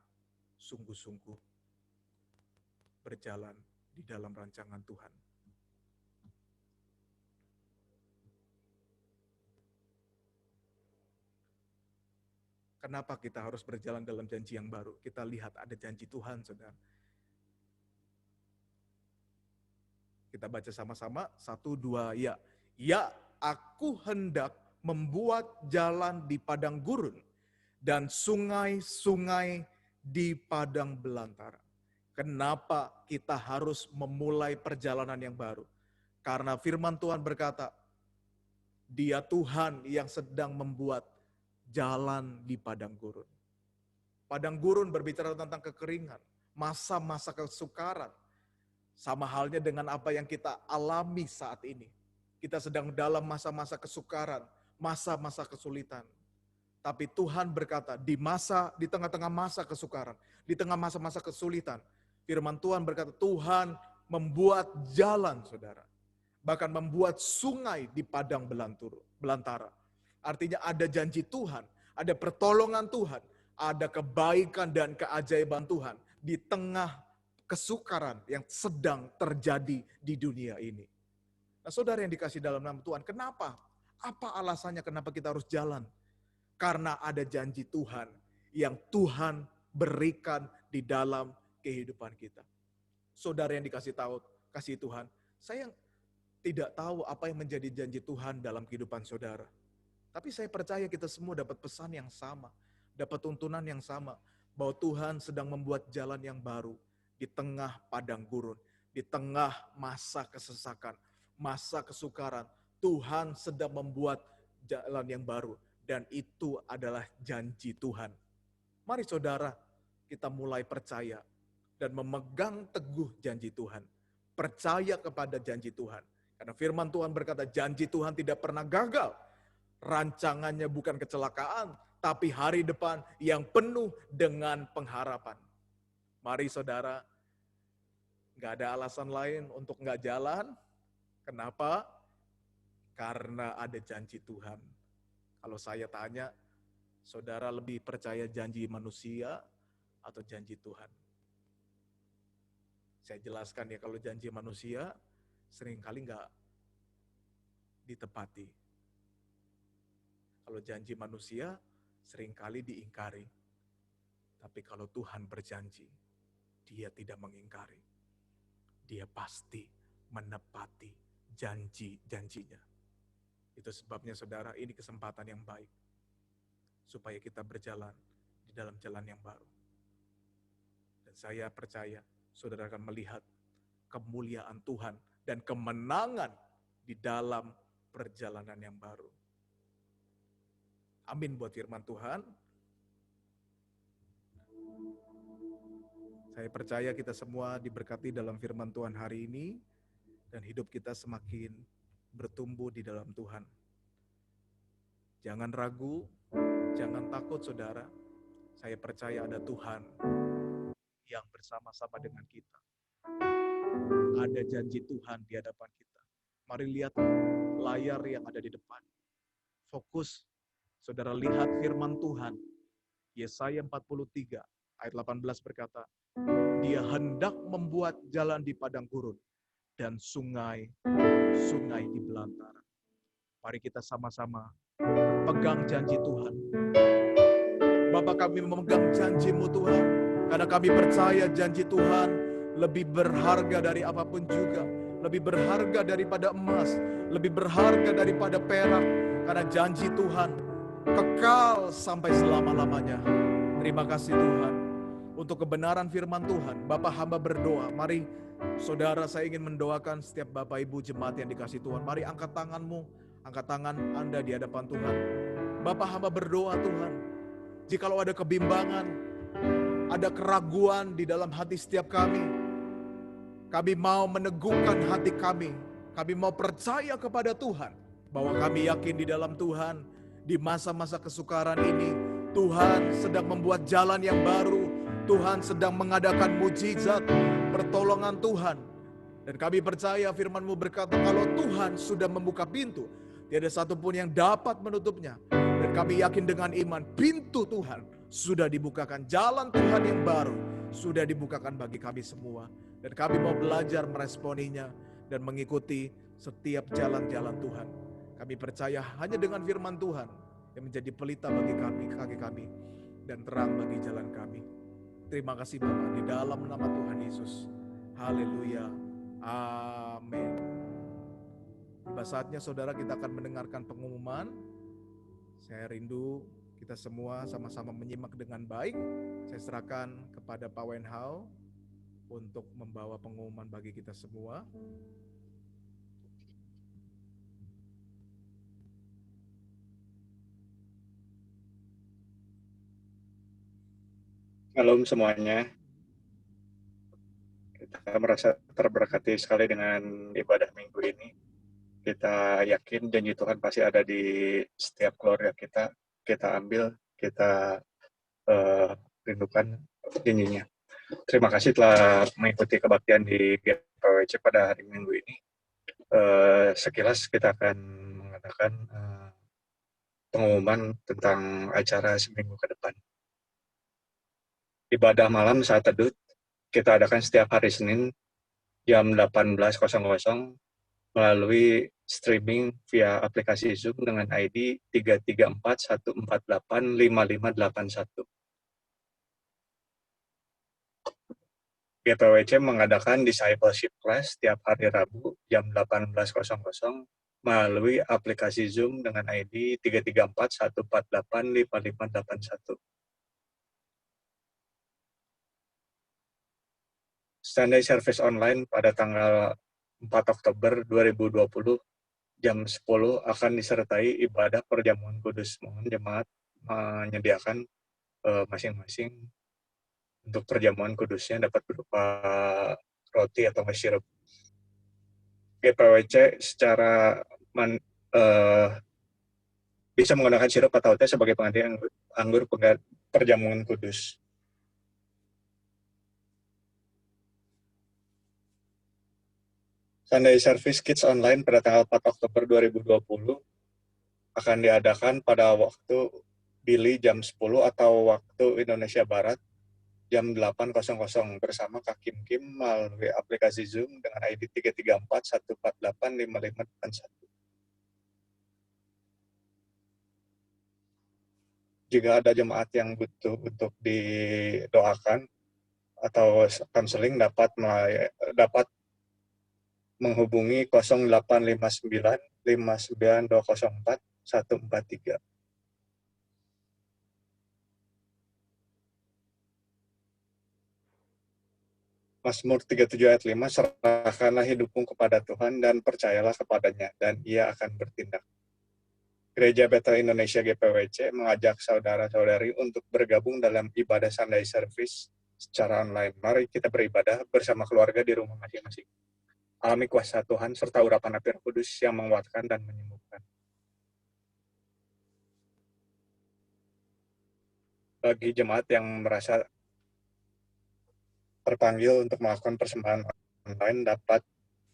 sungguh-sungguh berjalan di dalam rancangan Tuhan. Kenapa kita harus berjalan dalam janji yang baru? Kita lihat ada janji Tuhan, saudara. Kita baca sama-sama, 1, 2, ya. Ya, aku hendak membuat jalan di padang gurun dan sungai-sungai di padang belantara. Kenapa kita harus memulai perjalanan yang baru? Karena firman Tuhan berkata, Dia Tuhan yang sedang membuat jalan di padang gurun. Padang gurun berbicara tentang kekeringan, masa-masa kesukaran. Sama halnya dengan apa yang kita alami saat ini. Kita sedang dalam masa-masa kesukaran, masa-masa kesulitan. Tapi Tuhan berkata, di tengah-tengah masa kesukaran, di tengah masa-masa kesulitan, firman Tuhan berkata, Tuhan membuat jalan, saudara. Bahkan membuat sungai di padang belantara. Artinya ada janji Tuhan, ada pertolongan Tuhan, ada kebaikan dan keajaiban Tuhan di tengah kesukaran yang sedang terjadi di dunia ini. Nah, saudara yang dikasih dalam nama Tuhan, kenapa? Apa alasannya kenapa kita harus jalan? Karena ada janji Tuhan yang Tuhan berikan di dalam kehidupan kita. Saudara yang kasih Tuhan, saya tidak tahu apa yang menjadi janji Tuhan dalam kehidupan saudara. Tapi saya percaya kita semua dapat pesan yang sama, dapat tuntunan yang sama, bahwa Tuhan sedang membuat jalan yang baru di tengah padang gurun, di tengah masa kesesakan, masa kesukaran. Tuhan sedang membuat jalan yang baru, dan itu adalah janji Tuhan. Mari saudara, kita mulai percaya dan memegang teguh janji Tuhan. Percaya kepada janji Tuhan. Karena firman Tuhan berkata, janji Tuhan tidak pernah gagal. Rancangannya bukan kecelakaan, tapi hari depan yang penuh dengan pengharapan. Mari saudara, gak ada alasan lain untuk gak jalan. Kenapa? Karena ada janji Tuhan. Kalau saya tanya, saudara lebih percaya janji manusia atau janji Tuhan? Saya jelaskan ya, kalau janji manusia seringkali nggak ditepati. Kalau janji manusia seringkali diingkari. Tapi kalau Tuhan berjanji, Dia tidak mengingkari. Dia pasti menepati janji-janjinya. Itu sebabnya saudara, ini kesempatan yang baik supaya kita berjalan di dalam jalan yang baru. Dan saya percaya saudara akan melihat kemuliaan Tuhan dan kemenangan di dalam perjalanan yang baru. Amin buat firman Tuhan. Saya percaya kita semua diberkati dalam firman Tuhan hari ini, dan hidup kita semakin bertumbuh di dalam Tuhan. Jangan ragu, jangan takut saudara. Saya percaya ada Tuhan yang bersama-sama dengan kita. Ada janji Tuhan di hadapan kita. Mari lihat layar yang ada di depan. Fokus, saudara lihat firman Tuhan. Yesaya 43 ayat 18 berkata, Dia hendak membuat jalan di padang gurun dan sungai di belantara. Mari kita sama-sama pegang janji Tuhan. Bapa, kami memegang janji-Mu Tuhan, karena kami percaya janji Tuhan lebih berharga dari apapun juga, lebih berharga daripada emas, lebih berharga daripada perak, karena janji Tuhan kekal sampai selama-lamanya. Terima kasih Tuhan untuk kebenaran firman Tuhan. Bapak, hamba berdoa, mari saudara, saya ingin mendoakan setiap Bapak Ibu jemaat yang dikasih Tuhan. Mari angkat tanganmu, angkat tangan Anda di hadapan Tuhan. Bapak, hamba berdoa Tuhan, jikalau ada kebimbangan, ada keraguan di dalam hati setiap kami mau meneguhkan hati kami mau percaya kepada Tuhan, bahwa kami yakin di dalam Tuhan, di masa-masa kesukaran ini, Tuhan sedang membuat jalan yang baru, Tuhan sedang mengadakan mujizat, pertolongan Tuhan. Dan kami percaya firman-Mu berkata, kalau Tuhan sudah membuka pintu, tiada satupun yang dapat menutupnya. Dan kami yakin dengan iman, pintu Tuhan sudah dibukakan, jalan Tuhan yang baru sudah dibukakan bagi kami semua. Dan kami mau belajar meresponinya dan mengikuti setiap jalan-jalan Tuhan. Kami percaya hanya dengan firman Tuhan yang menjadi pelita bagi kami, kaki kami, dan terang bagi jalan kami. Terima kasih Bapa, di dalam nama Tuhan Yesus. Haleluya. Amin. Tiba saatnya saudara, kita akan mendengarkan pengumuman. Saya rindu kita semua sama-sama menyimak dengan baik. Saya serahkan kepada Pak Wenhau untuk membawa pengumuman bagi kita semua. Shalom semuanya. Kita merasa terberkati sekali dengan ibadah minggu ini. Kita yakin janji Tuhan pasti ada di setiap keluarga kita. Kita ambil, kita rindukan janjinya. Terima kasih telah mengikuti kebaktian di GPWC pada hari Minggu ini. Sekilas kita akan mengadakan pengumuman tentang acara seminggu ke depan. Ibadah malam saat teduh kita adakan setiap hari Senin jam 18.00 melalui streaming via aplikasi Zoom dengan ID 334-148-5581. GPWC mengadakan Discipleship Class setiap hari Rabu jam 18.00 melalui aplikasi Zoom dengan ID 334-148-5581. Sunday Service Online pada tanggal 4 Oktober 2020 jam 10 akan disertai ibadah perjamuan kudus. Mohon jemaat menyediakan masing-masing untuk perjamuan kudusnya dapat berupa roti atau sirup. GPWC secara bisa menggunakan sirup atau teh sebagai pengganti anggur perjamuan kudus. Sunday Service Kids Online pada tanggal 4 Oktober 2020 akan diadakan pada waktu Billy jam 10 atau waktu Indonesia Barat jam 8.00 bersama Kak Kim Kim melalui aplikasi Zoom dengan ID 334-148-5581. Jika ada jemaat yang butuh untuk didoakan atau konseling dapat menghubungi 0859 59204 143. Mazmur 37 ayat 5, serahkanlah hidupmu kepada Tuhan dan percayalah kepadanya, dan ia akan bertindak. Gereja Bethel Indonesia GPWC mengajak saudara-saudari untuk bergabung dalam ibadah Sunday Service secara online. Mari kita beribadah bersama keluarga di rumah masing-masing. Alami kuasa Tuhan serta urapan api Roh Kudus yang menguatkan dan menyembuhkan. Bagi jemaat yang merasa terpanggil untuk melakukan persembahan online dapat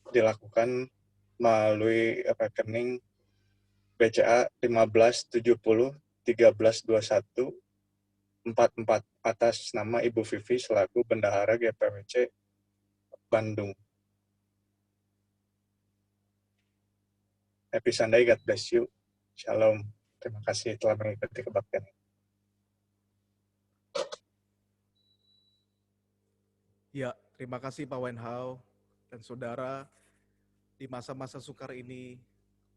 dilakukan melalui rekening BCA 1570 1321 44 atas nama Ibu Vivi selaku Bendahara GPWC Bandung. Happy Sunday, God bless you. Shalom. Terima kasih telah mengikuti kebaktian. Ya, terima kasih Pak Wenhau dan saudara. Di masa-masa sukar ini,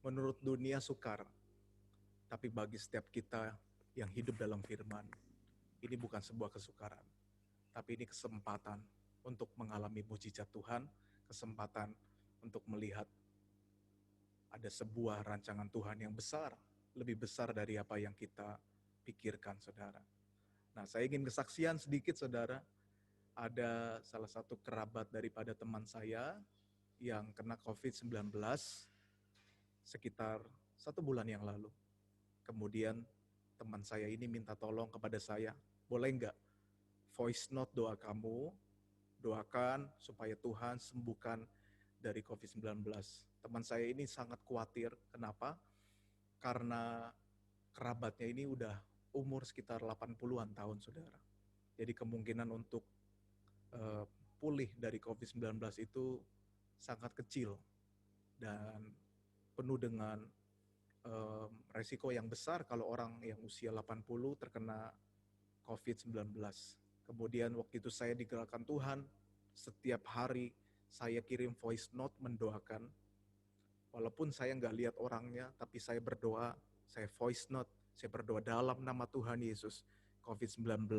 menurut dunia sukar, tapi bagi setiap kita yang hidup dalam firman, ini bukan sebuah kesukaran, tapi ini kesempatan untuk mengalami mujizat Tuhan, kesempatan untuk melihat ada sebuah rancangan Tuhan yang besar, lebih besar dari apa yang kita pikirkan, saudara. Nah, saya ingin kesaksian sedikit, saudara. Ada salah satu kerabat daripada teman saya yang kena COVID-19 sekitar 1 bulan yang lalu. Kemudian teman saya ini minta tolong kepada saya, boleh nggak voice note doa kamu, doakan supaya Tuhan sembuhkan dari COVID-19. Teman saya ini sangat khawatir, kenapa? Karena kerabatnya ini udah umur sekitar 80-an tahun, saudara. Jadi kemungkinan untuk pulih dari COVID-19 itu sangat kecil dan penuh dengan resiko yang besar kalau orang yang usia 80 terkena COVID-19. Kemudian waktu itu saya digerakkan Tuhan, setiap hari saya kirim voice note mendoakan. Walaupun saya nggak lihat orangnya, tapi saya berdoa, saya voice note, saya berdoa dalam nama Tuhan Yesus. COVID-19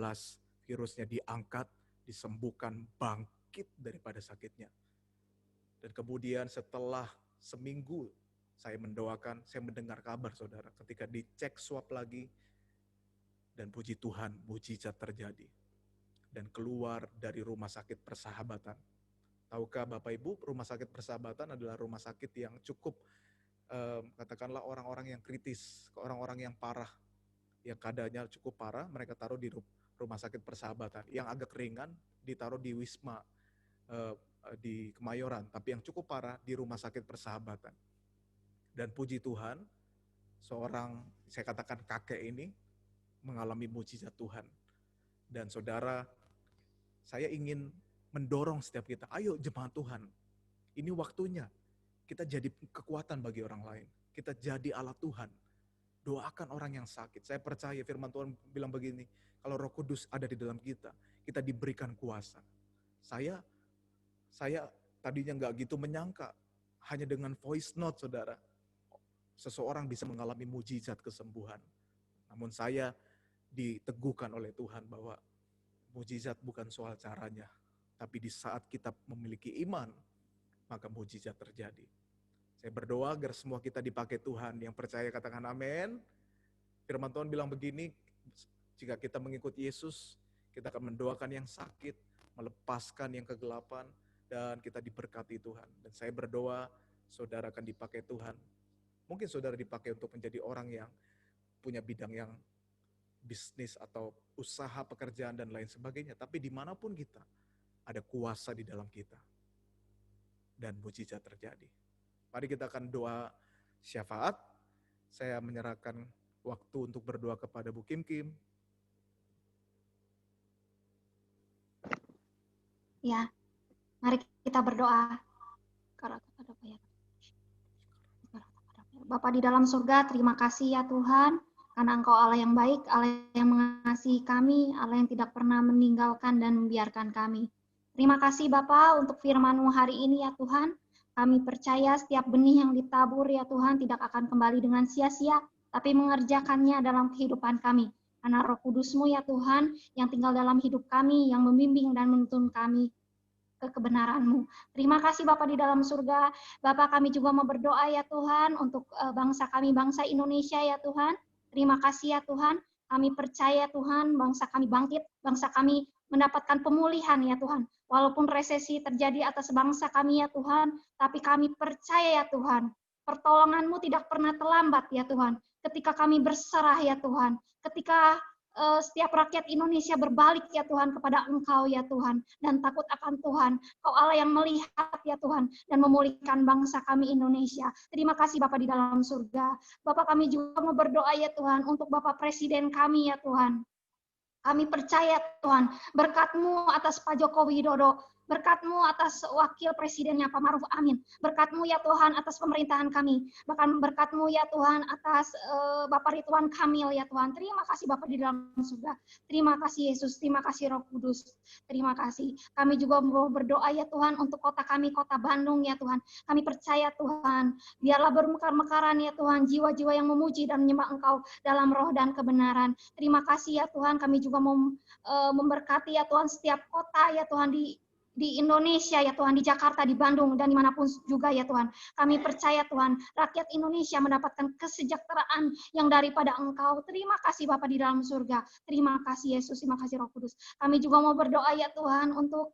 virusnya diangkat, disembuhkan, bangkit daripada sakitnya. Dan kemudian setelah seminggu saya mendoakan, saya mendengar kabar, saudara, ketika dicek swab lagi, dan puji Tuhan, mujizat terjadi. Dan keluar dari rumah sakit Persahabatan. Tahukah Bapak Ibu, rumah sakit Persahabatan adalah rumah sakit yang cukup, katakanlah orang-orang yang kritis, orang-orang yang parah, yang keadaannya cukup parah, mereka taruh di rumah sakit Persahabatan. Yang agak ringan ditaruh di Wisma, di Kemayoran, tapi yang cukup parah di rumah sakit Persahabatan. Dan puji Tuhan, seorang, saya katakan kakek ini, mengalami mujizat Tuhan. Dan saudara, saya ingin mendorong setiap kita, ayo jemaat Tuhan, ini waktunya, kita jadi kekuatan bagi orang lain, kita jadi alat Tuhan, doakan orang yang sakit. Saya percaya firman Tuhan bilang begini, kalau Roh Kudus ada di dalam kita, kita diberikan kuasa. Saya tadinya nggak gitu menyangka, hanya dengan voice note, saudara, seseorang bisa mengalami mujizat kesembuhan. Namun saya diteguhkan oleh Tuhan bahwa mujizat bukan soal caranya, tapi di saat kita memiliki iman, maka mujizat terjadi. Saya berdoa agar semua kita dipakai Tuhan. Yang percaya katakan amin. Firman Tuhan bilang begini, jika kita mengikuti Yesus, kita akan mendoakan yang sakit, melepaskan yang kegelapan, dan kita diberkati Tuhan. Dan saya berdoa, saudara akan dipakai Tuhan. Mungkin saudara dipakai untuk menjadi orang yang punya bidang yang bisnis atau usaha pekerjaan dan lain sebagainya. Tapi dimanapun kita, ada kuasa di dalam kita. Dan mujizat terjadi. Mari kita akan doa syafaat. Saya menyerahkan waktu untuk berdoa kepada Bu Kim Kim. Ya, mari kita berdoa. Bapa di dalam surga, terima kasih ya Tuhan, karena Engkau Allah yang baik, Allah yang mengasihi kami, Allah yang tidak pernah meninggalkan dan membiarkan kami. Terima kasih Bapa untuk firman-Mu hari ini ya Tuhan. Kami percaya setiap benih yang ditabur ya Tuhan tidak akan kembali dengan sia-sia, tapi mengerjakannya dalam kehidupan kami. Karena Roh Kudus-Mu ya Tuhan yang tinggal dalam hidup kami, yang membimbing dan menuntun kami ke kebenaran-Mu. Terima kasih Bapa di dalam surga. Bapak, kami juga mau berdoa ya Tuhan untuk bangsa kami, bangsa Indonesia ya Tuhan. Terima kasih ya Tuhan. Kami percaya Tuhan, bangsa kami bangkit, bangsa kami mendapatkan pemulihan ya Tuhan. Walaupun resesi terjadi atas bangsa kami ya Tuhan, tapi kami percaya ya Tuhan, pertolongan-Mu tidak pernah terlambat ya Tuhan. Ketika kami berserah ya Tuhan, ketika setiap rakyat Indonesia berbalik ya Tuhan kepada Engkau ya Tuhan, dan takut akan Tuhan. Kau Allah yang melihat ya Tuhan, dan memulihkan bangsa kami Indonesia. Terima kasih Bapak di dalam surga. Bapak, kami juga mau berdoa ya Tuhan untuk Bapak Presiden kami ya Tuhan. Kami percaya Tuhan, berkat-Mu atas Pak Joko Widodo, Berkat-Mu atas wakil presidennya Pak Maruf Amin. Berkat-Mu ya Tuhan atas pemerintahan kami. Bahkan berkat-Mu ya Tuhan atas Bapak Ridwan Kamil ya Tuhan. Terima kasih Bapak di dalam surga. Terima kasih Yesus, terima kasih Roh Kudus. Terima kasih. Kami juga mau berdoa ya Tuhan untuk kota kami, kota Bandung ya Tuhan. Kami percaya Tuhan, biarlah bermekar-mekaran ya Tuhan, jiwa-jiwa yang memuji dan menyembah Engkau dalam roh dan kebenaran. Terima kasih ya Tuhan, kami juga mau memberkati ya Tuhan setiap kota ya Tuhan di Indonesia ya Tuhan, di Jakarta, di Bandung, dan dimanapun juga ya Tuhan. Kami percaya Tuhan, rakyat Indonesia mendapatkan kesejahteraan yang daripada Engkau. Terima kasih Bapa di dalam surga. Terima kasih Yesus, terima kasih Roh Kudus. Kami juga mau berdoa ya Tuhan untuk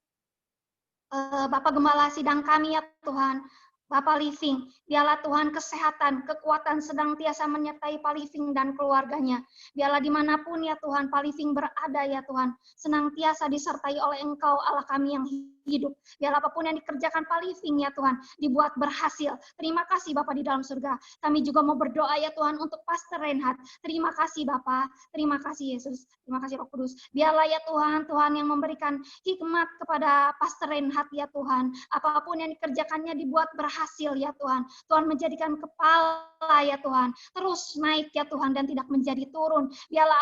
Bapak Gembala sidang kami ya Tuhan. Bapak Living, biarlah Tuhan kesehatan, kekuatan sedang tiasa menyertai Pak Living dan keluarganya. Biarlah dimanapun ya Tuhan, Pak Living berada ya Tuhan, senantiasa disertai oleh Engkau Allah kami yang hidup. Biarlah apapun yang dikerjakan Pak Living ya Tuhan, dibuat berhasil. Terima kasih Bapak di dalam surga. Kami juga mau berdoa ya Tuhan untuk Pastor Reinhard. Terima kasih Bapak, terima kasih Yesus, terima kasih Roh Kudus. Biarlah ya Tuhan, Tuhan yang memberikan hikmat kepada Pastor Reinhard ya Tuhan. Apapun yang dikerjakannya dibuat berhasil ya Tuhan. Tuhan menjadikan kepala ya Tuhan. Terus naik ya Tuhan dan tidak menjadi turun. Biarlah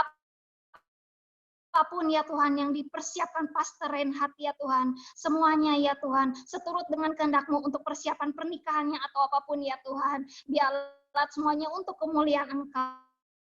apapun ya Tuhan yang dipersiapkan Pastor Reinhard ya Tuhan, semuanya ya Tuhan, seturut dengan kehendak-Mu untuk persiapan pernikahannya atau apapun ya Tuhan, biarlah semuanya untuk kemuliaan Engkau.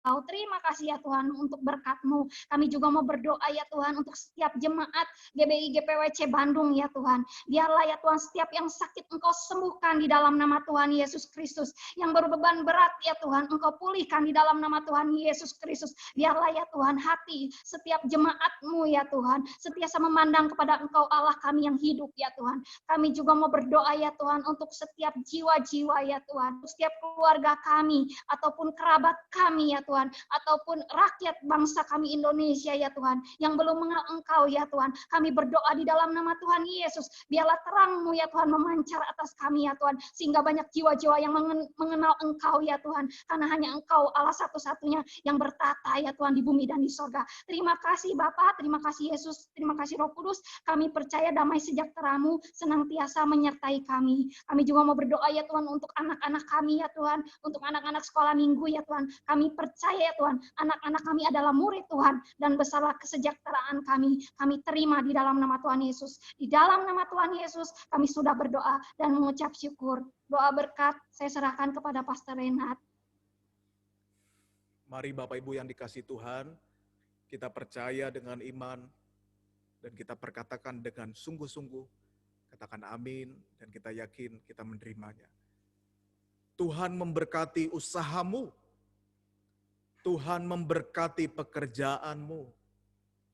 Terima kasih ya Tuhan untuk berkat-Mu. Kami juga mau berdoa ya Tuhan untuk setiap jemaat GBI GPWC Bandung ya Tuhan. Biarlah ya Tuhan setiap yang sakit Engkau sembuhkan di dalam nama Tuhan Yesus Kristus. Yang berbeban berat ya Tuhan Engkau pulihkan di dalam nama Tuhan Yesus Kristus. Biarlah ya Tuhan hati setiap jemaat-Mu ya Tuhan sentiasa memandang kepada Engkau Allah kami yang hidup ya Tuhan. Kami juga mau berdoa ya Tuhan untuk setiap jiwa-jiwa ya Tuhan. Untuk setiap keluarga kami ataupun kerabat kami ya Tuhan, ataupun rakyat bangsa kami Indonesia ya Tuhan, yang belum mengenal Engkau ya Tuhan. Kami berdoa di dalam nama Tuhan Yesus, biarlah terang-Mu ya Tuhan memancar atas kami ya Tuhan, sehingga banyak jiwa-jiwa yang mengenal Engkau ya Tuhan, karena hanya Engkau Allah satu-satunya yang bertata ya Tuhan di bumi dan di sorga. Terima kasih Bapa, terima kasih Yesus, terima kasih Roh Kudus. Kami percaya damai sejahtera-Mu senantiasa menyertai kami. Kami juga mau berdoa ya Tuhan untuk anak-anak kami ya Tuhan, untuk anak-anak sekolah minggu ya Tuhan. Kami percaya ya Tuhan, anak-anak kami adalah murid Tuhan, dan besalah kesejahteraan kami. Kami terima di dalam nama Tuhan Yesus. Di dalam nama Tuhan Yesus, kami sudah berdoa dan mengucap syukur. Doa berkat saya serahkan kepada Pastor Reinhard. Mari Bapak Ibu yang dikasihi Tuhan, kita percaya dengan iman, dan kita perkatakan dengan sungguh-sungguh, katakan amin, dan kita yakin kita menerimanya. Tuhan memberkati usahamu, Tuhan memberkati pekerjaanmu,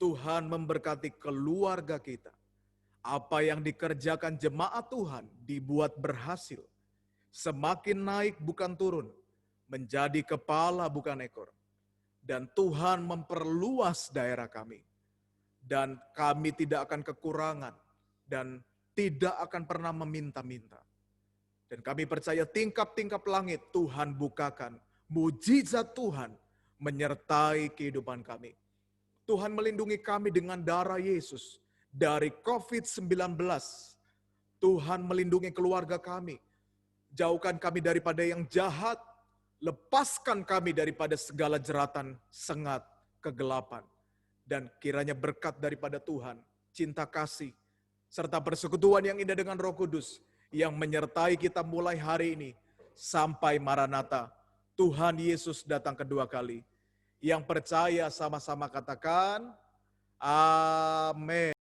Tuhan memberkati keluarga kita. Apa yang dikerjakan jemaat Tuhan dibuat berhasil. Semakin naik bukan turun, menjadi kepala bukan ekor. Dan Tuhan memperluas daerah kami. Dan kami tidak akan kekurangan dan tidak akan pernah meminta-minta. Dan kami percaya tingkap-tingkap langit Tuhan bukakan. Mujizat Tuhan menyertai kehidupan kami. Tuhan melindungi kami dengan darah Yesus dari COVID-19. Tuhan melindungi keluarga kami. Jauhkan kami daripada yang jahat. Lepaskan kami daripada segala jeratan, sengat, kegelapan. Dan kiranya berkat daripada Tuhan, cinta kasih, serta persekutuan yang indah dengan Roh Kudus yang menyertai kita mulai hari ini sampai Maranatha. Tuhan Yesus datang kedua kali. Yang percaya sama-sama katakan, amin.